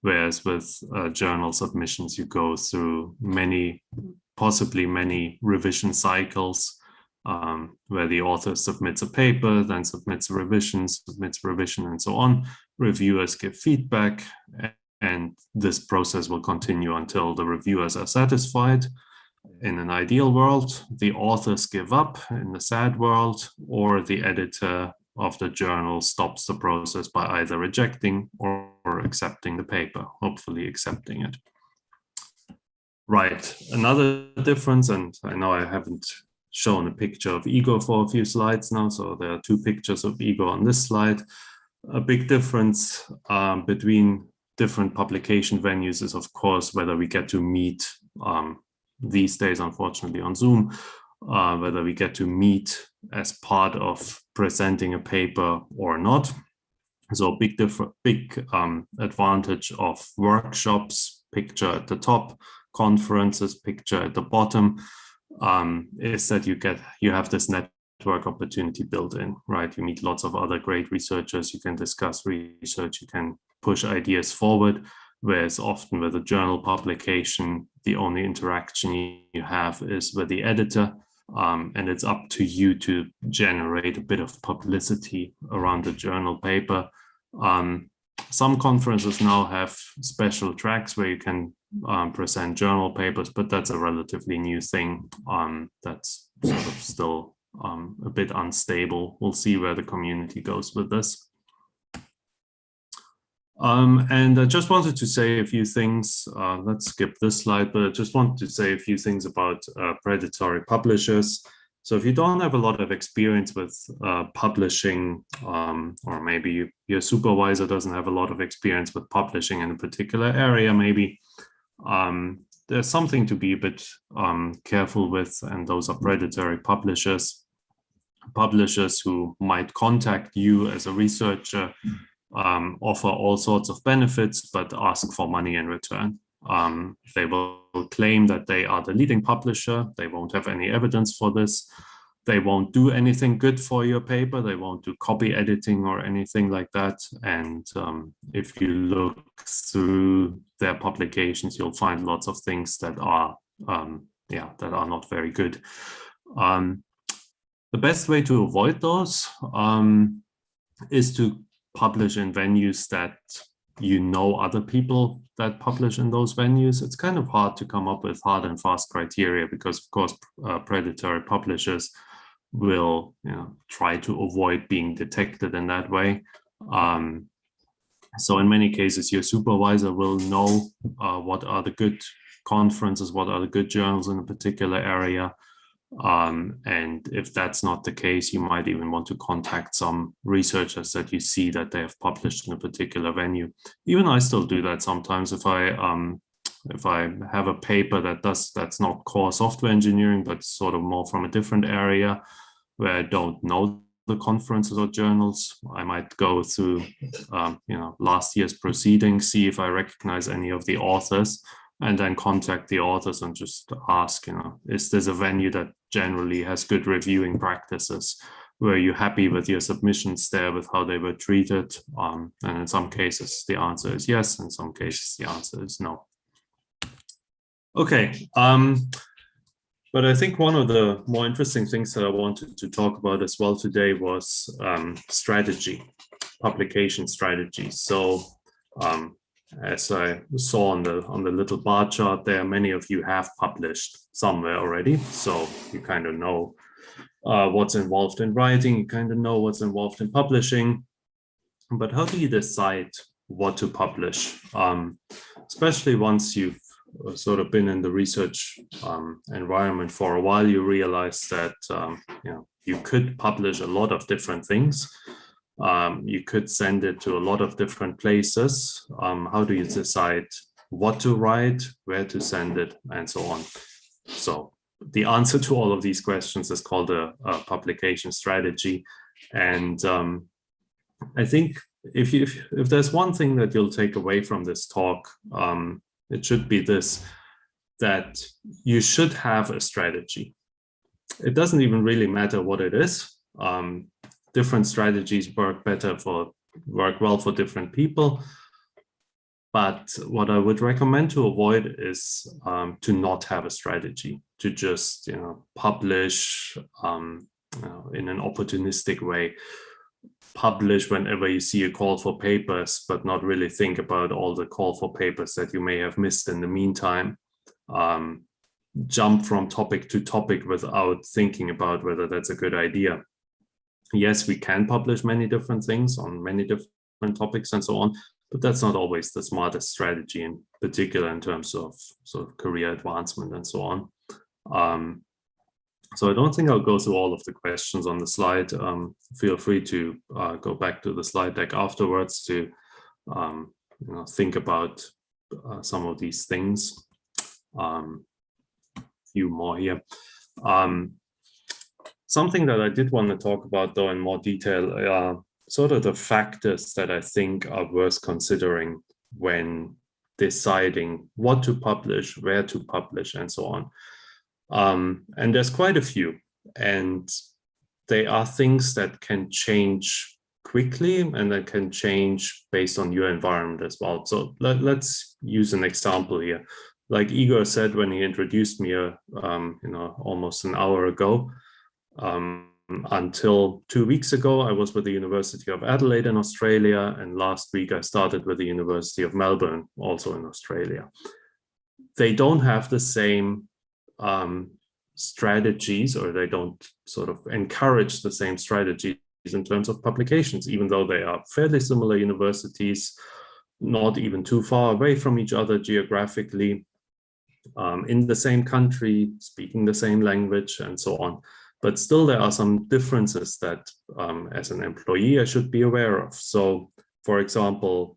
whereas with journal submissions, you go through possibly many revision cycles where the author submits a paper, then submits a revision, and so on. Reviewers give feedback, and this process will continue until the reviewers are satisfied. In an ideal world, the authors give up. In the sad world, or the editor of the journal stops the process by either rejecting or accepting the paper, hopefully accepting it. Right, another difference, and I know I haven't shown a picture of Igor for a few slides now, so there are two pictures of Igor on this slide. A big difference between different publication venues is, of course, whether we get to meet, these days, unfortunately, on Zoom, whether we get to meet as part of presenting a paper or not. So big advantage of workshops, picture at the top, conferences, picture at the bottom, is that you have this network opportunity built in, right? You meet lots of other great researchers, you can discuss research, you can push ideas forward, whereas often with a journal publication, the only interaction you have is with the editor, and it's up to you to generate a bit of publicity around the journal paper. Some conferences now have special tracks where you can present journal papers, but that's a relatively new thing. That's sort of still a bit unstable. We'll see where the community goes with this. And I just wanted to say a few things. Let's skip this slide, but I just wanted to say a few things about predatory publishers. So if you don't have a lot of experience with publishing, or maybe your supervisor doesn't have a lot of experience with publishing in a particular area, maybe there's something to be a bit careful with, and those are predatory publishers. Publishers who might contact you as a researcher, offer all sorts of benefits, but ask for money in return. They will claim that they are the leading publisher. They won't have any evidence for this. They won't do anything good for your paper. They won't do copy editing or anything like that. And if you look through their publications, you'll find lots of things that are, that are not very good. The best way to avoid those is to publish in venues that you know other people that publish in those venues. It's kind of hard to come up with hard and fast criteria because, of course, predatory publishers will try to avoid being detected in that way. So in many cases, your supervisor will know what are the good conferences, what are the good journals in a particular area. And if that's not the case, you might even want to contact some researchers that you see that they have published in a particular venue. Even I still do that sometimes. If I have a paper that's not core software engineering, but sort of more from a different area where I don't know the conferences or journals, I might go through last year's proceedings, see if I recognize any of the authors, and then contact the authors and just ask, is this a venue that generally has good reviewing practices? Were you happy with your submissions there, with how they were treated? And in some cases, the answer is yes. In some cases, the answer is no. Okay. But I think one of the more interesting things that I wanted to talk about as well today was strategy, publication strategy. So as I saw on the little bar chart there, many of you have published somewhere already. So you kind of know what's involved in writing, you kind of know what's involved in publishing. But how do you decide what to publish? Especially once you've sort of been in the research environment for a while, you realize that you could publish a lot of different things. You could send it to a lot of different places. How do you decide what to write, where to send it, and so on? So the answer to all of these questions is called a publication strategy. And I think if there's one thing that you'll take away from this talk, it should be this, that you should have a strategy. It doesn't even really matter what it is. Different strategies work well for different people. But what I would recommend to avoid is to not have a strategy, to just publish in an opportunistic way, publish whenever you see a call for papers, but not really think about all the call for papers that you may have missed in the meantime. Jump from topic to topic without thinking about whether that's a good idea. Yes, we can publish many different things on many different topics and so on, but that's not always the smartest strategy, in particular in terms of sort of career advancement and so on. So I don't think I'll go through all of the questions on the slide. Feel free to go back to the slide deck afterwards to think about some of these things. Few more here. Something that I did want to talk about, though, in more detail, sort of the factors that I think are worth considering when deciding what to publish, where to publish, and so on. And there's quite a few, and they are things that can change quickly and that can change based on your environment as well. So let's use an example here. Like Igor said when he introduced me, almost an hour ago, until 2 weeks ago, I was with the University of Adelaide in Australia, and last week I started with the University of Melbourne, also in Australia. They don't have the same strategies, or they don't sort of encourage the same strategies in terms of publications, even though they are fairly similar universities, not even too far away from each other geographically, in the same country, speaking the same language, and so on. But still, there are some differences that, as an employee, I should be aware of. So, for example,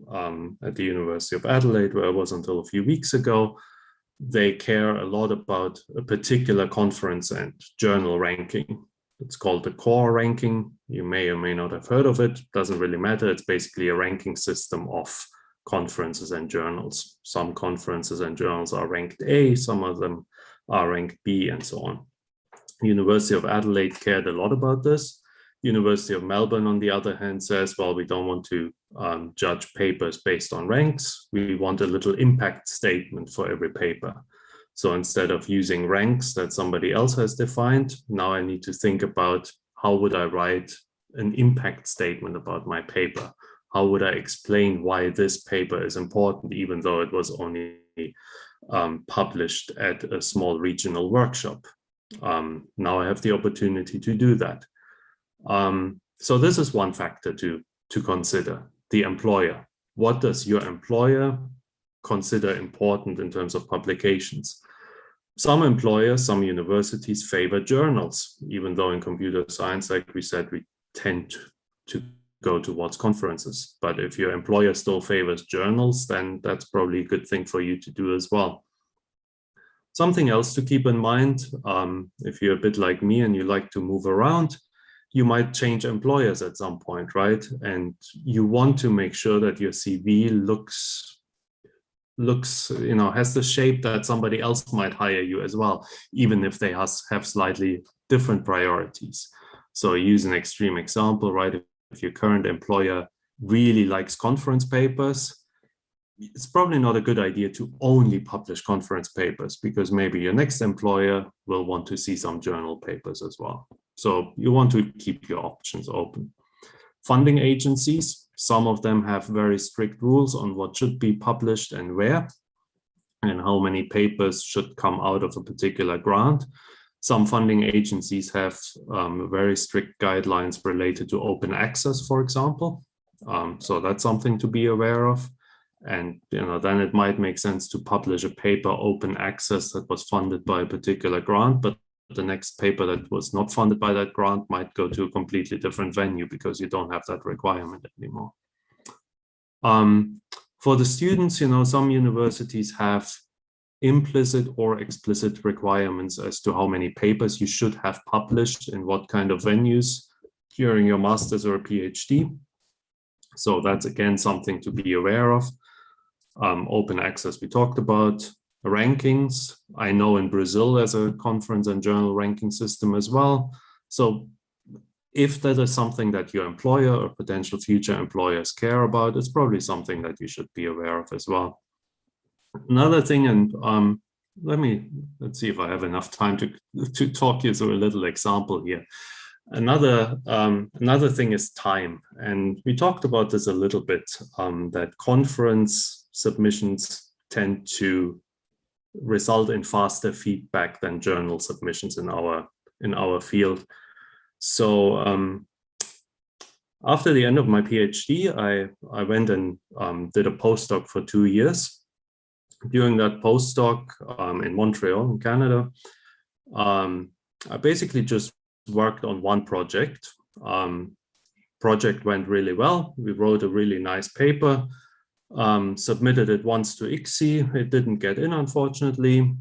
at the University of Adelaide, where I was until a few weeks ago, they care a lot about a particular conference and journal ranking. It's called the core ranking. You may or may not have heard of it. Doesn't really matter. It's basically a ranking system of conferences and journals. Some conferences and journals are ranked A, some of them are ranked B, and so on. University of Adelaide cared a lot about this. University of Melbourne, on the other hand, says, well, we don't want to judge papers based on ranks. We want a little impact statement for every paper. So instead of using ranks that somebody else has defined, now I need to think about how would I write an impact statement about my paper? How would I explain why this paper is important, even though it was only published at a small regional workshop? Now I have the opportunity to do that. So this is one factor to consider, the employer. What does your employer consider important in terms of publications? Some employers, some universities favor journals, even though in computer science, like we said, we tend to go towards conferences. But if your employer still favors journals, then that's probably a good thing for you to do as well. Something else to keep in mind, if you're a bit like me and you like to move around, you might change employers at some point, right? And you want to make sure that your CV looks, has the shape that somebody else might hire you as well, even if they have slightly different priorities. So use an extreme example, right? If your current employer really likes conference papers, it's probably not a good idea to only publish conference papers, because maybe your next employer will want to see some journal papers as well. So you want to keep your options open. Funding agencies, some of them have very strict rules on what should be published and where, and how many papers should come out of a particular grant. Some funding agencies have very strict guidelines related to open access, for example. So that's something to be aware of. And then it might make sense to publish a paper open access that was funded by a particular grant, but the next paper that was not funded by that grant might go to a completely different venue because you don't have that requirement anymore. For the students, some universities have implicit or explicit requirements as to how many papers you should have published in what kind of venues during your master's or PhD. So that's again something to be aware of. Open access we talked about. Rankings, I know in Brazil there's a conference and journal ranking system as well. So if that is something that your employer or potential future employers care about, it's probably something that you should be aware of as well. Another thing, and let's see if I have enough time to talk you through a little example here. Another thing is time, and we talked about this a little bit, that conference submissions tend to result in faster feedback than journal submissions in our field. So after the end of my PhD, I went and did a postdoc for 2 years. During that postdoc in Montreal, in Canada, I basically just worked on one project. Project went really well. We wrote a really nice paper, submitted it once to ICSI. It didn't get in, unfortunately.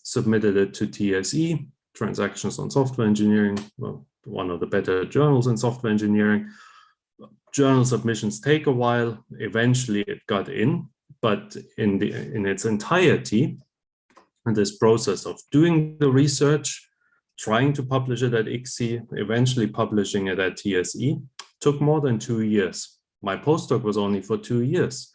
Submitted it to TSE, Transactions on Software Engineering, well, one of the better journals in software engineering. Journal submissions take a while. Eventually it got in, but in its entirety, in this process of doing the research, trying to publish it at ICSI, eventually publishing it at TSE, took more than 2 years. My postdoc was only for 2 years.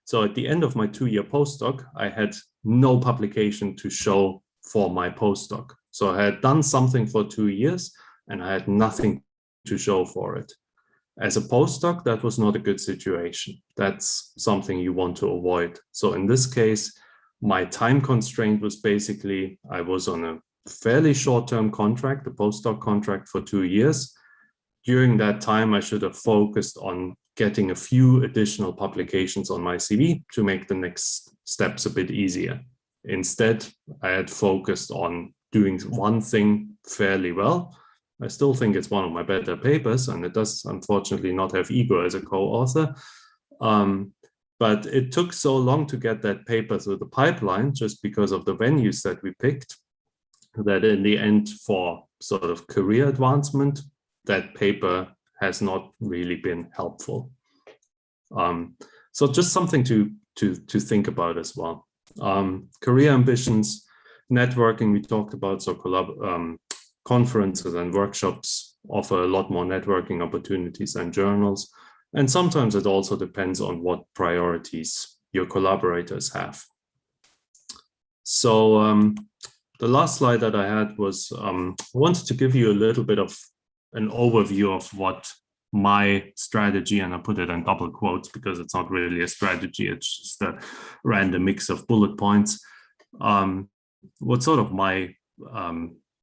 So at the end of my 2-year postdoc, I had no publication to show for my postdoc. So I had done something for 2 years and I had nothing to show for it. As a postdoc, that was not a good situation. That's something you want to avoid. So in this case, my time constraint was basically, I was on a fairly short-term contract, a postdoc contract for 2 years. During that time, I should have focused on getting a few additional publications on my CV to make the next steps a bit easier. Instead, I had focused on doing one thing fairly well. I still think it's one of my better papers, and it does unfortunately not have Igor as a co-author. But it took so long to get that paper through the pipeline just because of the venues that we picked, that in the end, for sort of career advancement, that paper has not really been helpful. So just something to think about as well. Career ambitions, networking we talked about, so conferences and workshops offer a lot more networking opportunities than journals. And sometimes it also depends on what priorities your collaborators have. So the last slide that I had was, I wanted to give you a little bit of an overview of what my strategy, and I put it in double quotes because it's not really a strategy, it's just a random mix of bullet points. What sort of my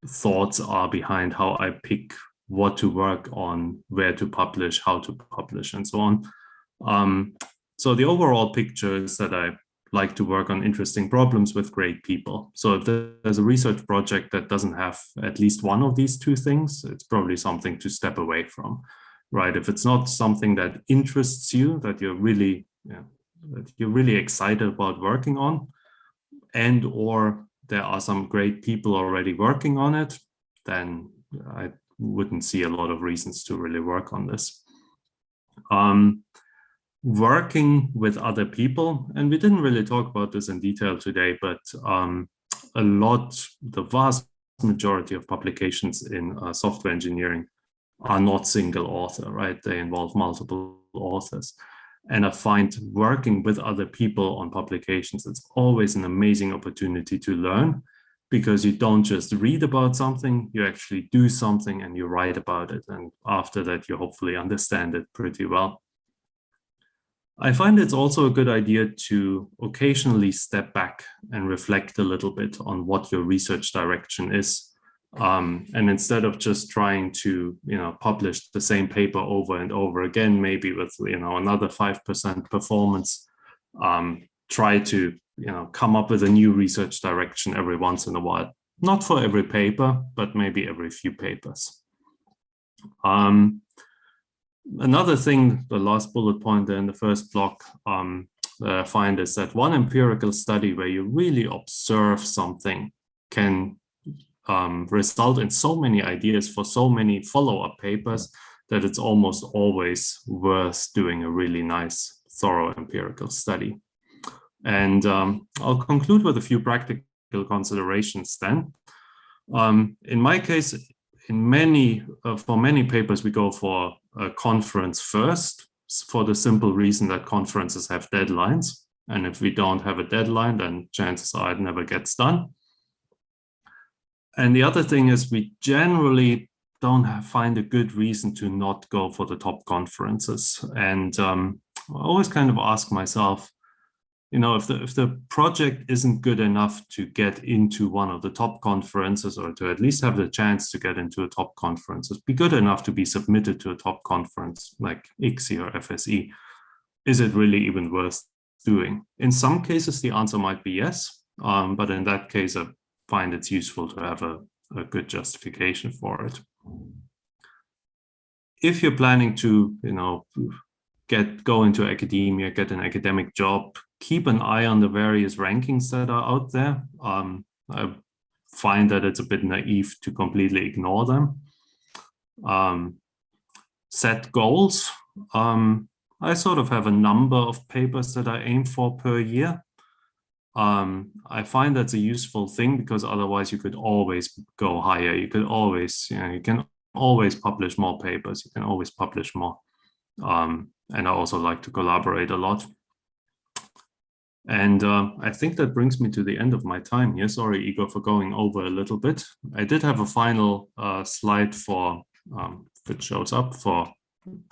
thoughts are behind how I pick what to work on, where to publish, how to publish, and so on. So the overall picture is that I like to work on interesting problems with great people. So if there's a research project that doesn't have at least one of these two things, it's probably something to step away from, right? If it's not something that interests you, that you're really excited about working on, and or there are some great people already working on it, then I wouldn't see a lot of reasons to really work on this. Working with other people, and we didn't really talk about this in detail today, but the vast majority of publications in software engineering are not single author, right? They involve multiple authors. And I find working with other people on publications, it's always an amazing opportunity to learn, because you don't just read about something, you actually do something and you write about it. And after that, you hopefully understand it pretty well. I find it's also a good idea to occasionally step back and reflect a little bit on what your research direction is. And instead of just trying to, publish the same paper over and over again, maybe with, another 5% performance, try to, come up with a new research direction every once in a while. Not for every paper, but maybe every few papers. Another thing, the last bullet point there in the first block, that I find is that one empirical study where you really observe something can result in so many ideas for so many follow-up papers that it's almost always worth doing a really nice, thorough empirical study. And I'll conclude with a few practical considerations then. In my case, for many papers, we go for a conference first, for the simple reason that conferences have deadlines. And if we don't have a deadline, then chances are it never gets done. And the other thing is we generally don't find a good reason to not go for the top conferences. And I always kind of ask myself, you know, if the project isn't good enough to get into one of the top conferences, or to at least have the chance to get into a top conference, be good enough to be submitted to a top conference like ICSI or FSE, is it really even worth doing? In some cases, the answer might be yes, but in that case, I find it's useful to have a good justification for it. If you're planning to, you know, go into academia, get an academic job, keep an eye on the various rankings that are out there. I find that it's a bit naive to completely ignore them. Set goals. I sort of have a number of papers that I aim for per year. I find that's a useful thing because otherwise you could always go higher. You could always, you know, you can always publish more papers. You can always publish more. And I also like to collaborate a lot. And I think that brings me to the end of my time here. Sorry, Igor, for going over a little bit. I did have a final slide for, if it shows up, for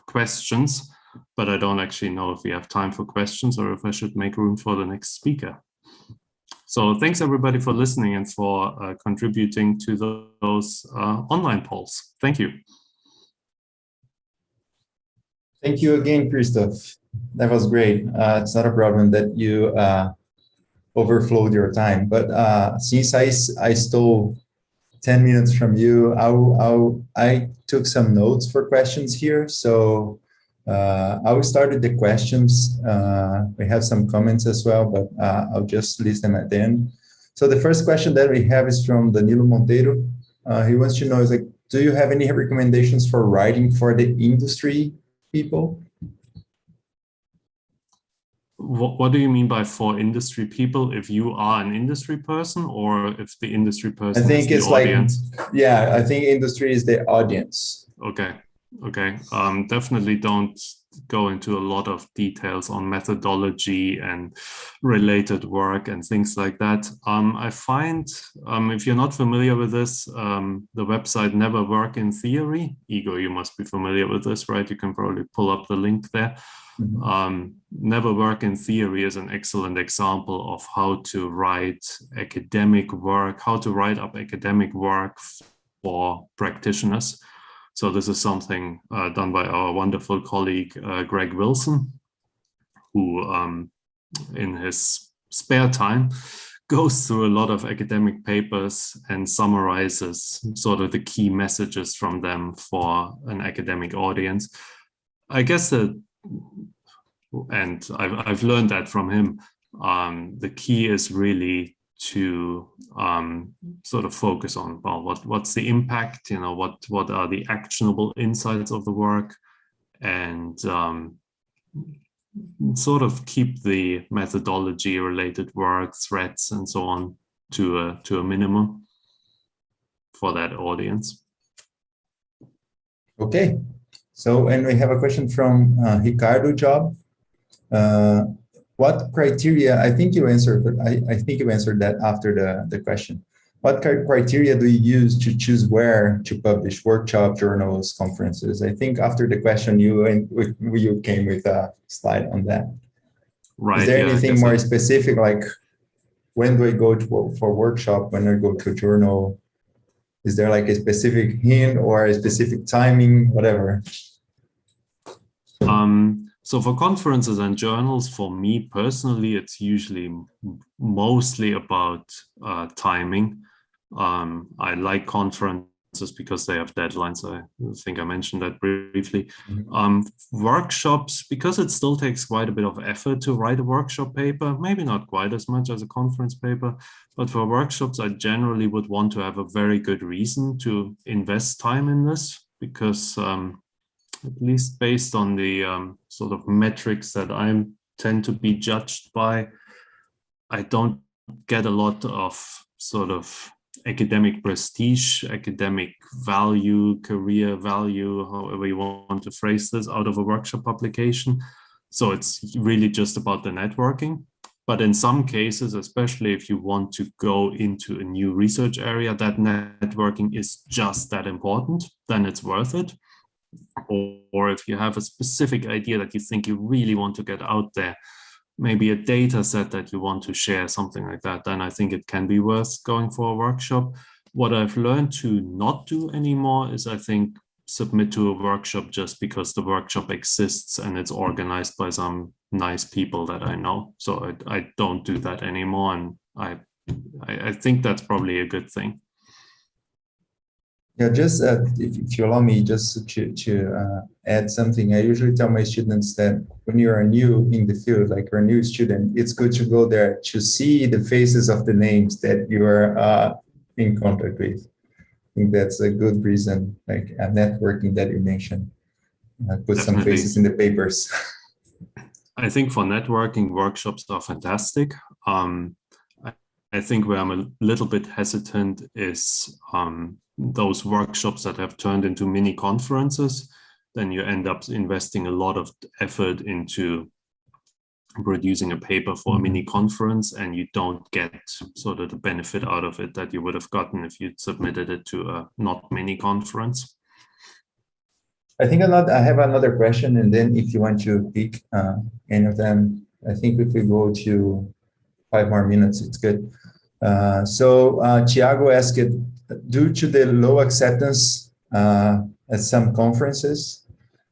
questions, but I don't actually know if we have time for questions or if I should make room for the next speaker. So thanks everybody for listening and for contributing to those online polls. Thank you. Thank you again, Christoph. That was great. It's not a problem that you overflowed your time, but since I stole 10 minutes from you, I took some notes for questions here. So I will start with the questions. We have some comments as well, but I'll just list them at the end. So the first question that we have is from Danilo Monteiro. He wants to know, is like, do you have any recommendations for writing for the industry people? What do you mean by for industry people? If you are an industry person, or if the industry person is the audience? Yeah, I think industry is the audience. Okay. Definitely don't go into a lot of details on methodology and related work and things like that. I find, if you're not familiar with this, the website Never Work in Theory. Igor, you must be familiar with this, right? You can probably pull up the link there. Mm-hmm. Never Work in Theory is an excellent example of how to write academic work, how to write up academic work for practitioners. So this is something done by our wonderful colleague, Greg Wilson, who in his spare time goes through a lot of academic papers and summarizes sort of the key messages from them for an academic audience. I guess that, and I've learned that from him, the key is really to sort of focus on, well, what's the impact, you know, what are the actionable insights of the work, and sort of keep the methodology related work, threats and so on to a minimum for that audience. Okay, so, and we have a question from Ricardo Job. What criteria, I think you answered, but I think you answered that after the question. What criteria do you use to choose where to publish workshop, journals, conferences? I think after the question, you came with a slide on that. Right. Is there anything more specific, like when do I go for workshop, when I go to journal? Is there like a specific hint or a specific timing, whatever? So for conferences and journals, for me personally, it's usually mostly about timing. I like conferences because they have deadlines. I think I mentioned that briefly. Mm-hmm. Workshops, because it still takes quite a bit of effort to write a workshop paper, maybe not quite as much as a conference paper, but for workshops, I generally would want to have a very good reason to invest time in this, because at least based on the sort of metrics that I tend to be judged by, I don't get a lot of sort of academic prestige, academic value, career value, however you want to phrase this, out of a workshop publication. So it's really just about the networking. But in some cases, especially if you want to go into a new research area, that networking is just that important, then it's worth it. Or if you have a specific idea that you think you really want to get out there, maybe a data set that you want to share, something like that, then I think it can be worth going for a workshop. What I've learned to not do anymore is, I think, submit to a workshop just because the workshop exists and it's organized by some nice people that I know. So I don't do that anymore, and I think that's probably a good thing. Yeah, just if you allow me, just to add something, I usually tell my students that when you are new in the field, like you're a new student, it's good to go there to see the faces of the names that you are in contact with. I think that's a good reason, like networking that you mentioned. Put some faces in the papers. I think for networking, workshops are fantastic. I think where I'm a little bit hesitant is those workshops that have turned into mini conferences. Then you end up investing a lot of effort into producing a paper for a mini conference, and you don't get sort of the benefit out of it that you would have gotten if you submitted it to a not mini conference. I think I have another question, and then if you want to pick any of them, I think if we go to 5 more minutes, it's good. So Thiago asked, due to the low acceptance at some conferences,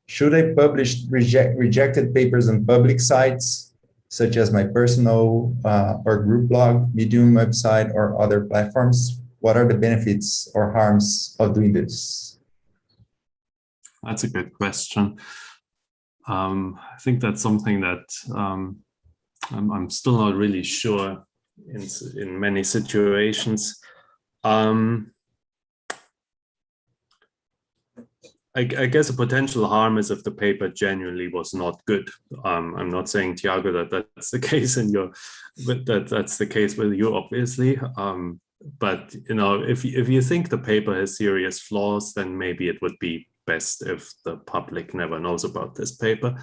should I publish rejected papers on public sites, such as my personal or group blog, Medium website, or other platforms? What are the benefits or harms of doing this? That's a good question. I think that's something that I'm still not really sure in many situations. I guess a potential harm is if the paper genuinely was not good. I'm not saying, Thiago, that that's the case that's the case with you, obviously. But you know, if you think the paper has serious flaws, then maybe it would be best if the public never knows about this paper.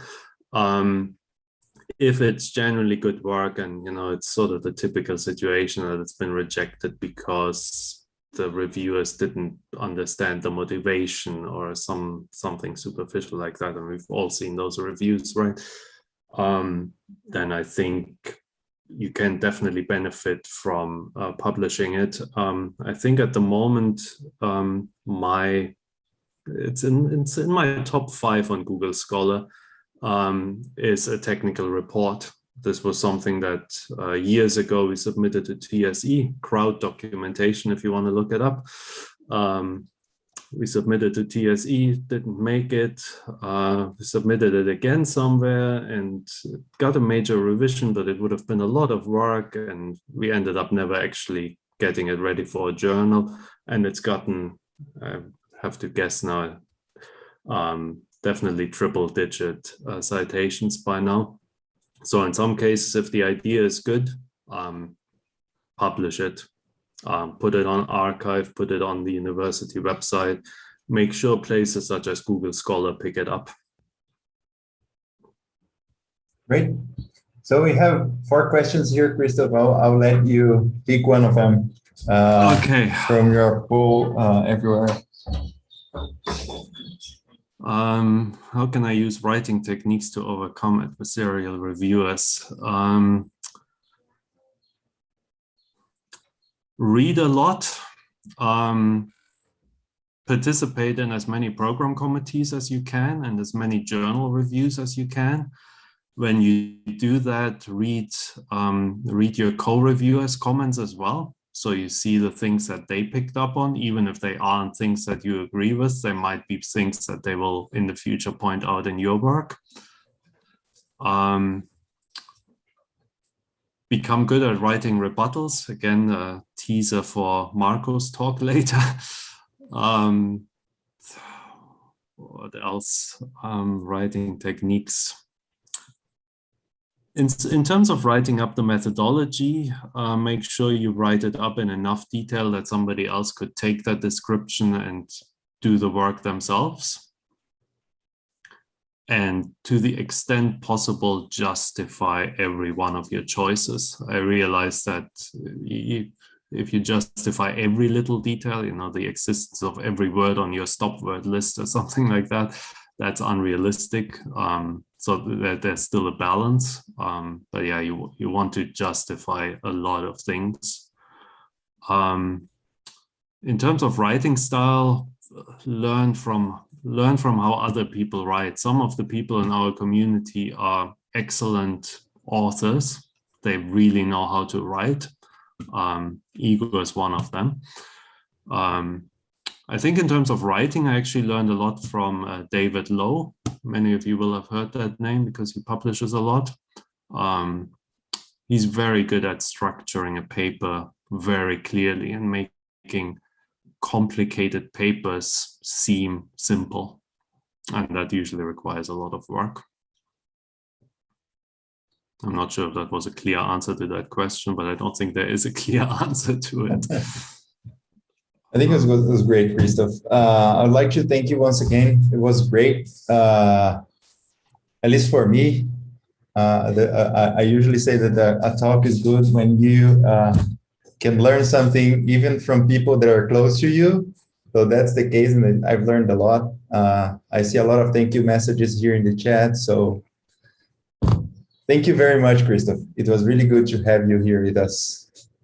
If it's generally good work, and you know, it's sort of the typical situation that it's been rejected because the reviewers didn't understand the motivation or something superficial like that, and we've all seen those reviews, right? Then I think you can definitely benefit from publishing it. I think at the moment, it's in my top 5 on Google Scholar, is a technical report. This was something that years ago we submitted to TSE, crowd documentation, if you want to look it up. We submitted to TSE, didn't make it. We submitted it again somewhere and got a major revision, but it would have been a lot of work, and we ended up never actually getting it ready for a journal. And it's gotten, I have to guess now, definitely triple-digit citations by now. So in some cases, if the idea is good, publish it, put it on archive, put it on the university website, make sure places such as Google Scholar pick it up. Great. So we have 4 questions here, Christoph. I'll let you pick one of them okay. From your poll everywhere. How can I use writing techniques to overcome adversarial reviewers? Read a lot, participate in as many program committees as you can and as many journal reviews as you can. When you do that, read your co-reviewers' comments as well. So you see the things that they picked up on, even if they aren't things that you agree with, they might be things that they will in the future point out in your work. Become good at writing rebuttals. Again, a teaser for Marco's talk later. What else? Writing techniques. In terms of writing up the methodology, make sure you write it up in enough detail that somebody else could take that description and do the work themselves. And to the extent possible, justify every one of your choices. I realize that if you justify every little detail, you know, the existence of every word on your stop word list or something like that, that's unrealistic. So that there's still a balance. But yeah, you want to justify a lot of things. In terms of writing style, learn from how other people write. Some of the people in our community are excellent authors. They really know how to write. Igor is one of them. I think in terms of writing, I actually learned a lot from David Lowe. Many of you will have heard that name because he publishes a lot. He's very good at structuring a paper very clearly and making complicated papers seem simple. And that usually requires a lot of work. I'm not sure if that was a clear answer to that question, but I don't think there is a clear answer to it. I think it was great, Christoph. I'd like to thank you once again. It was great. At least for me, I usually say that a talk is good when you can learn something even from people that are close to you. So that's the case, and I've learned a lot. I see a lot of thank you messages here in the chat. So thank you very much, Christoph. It was really good to have you here with us.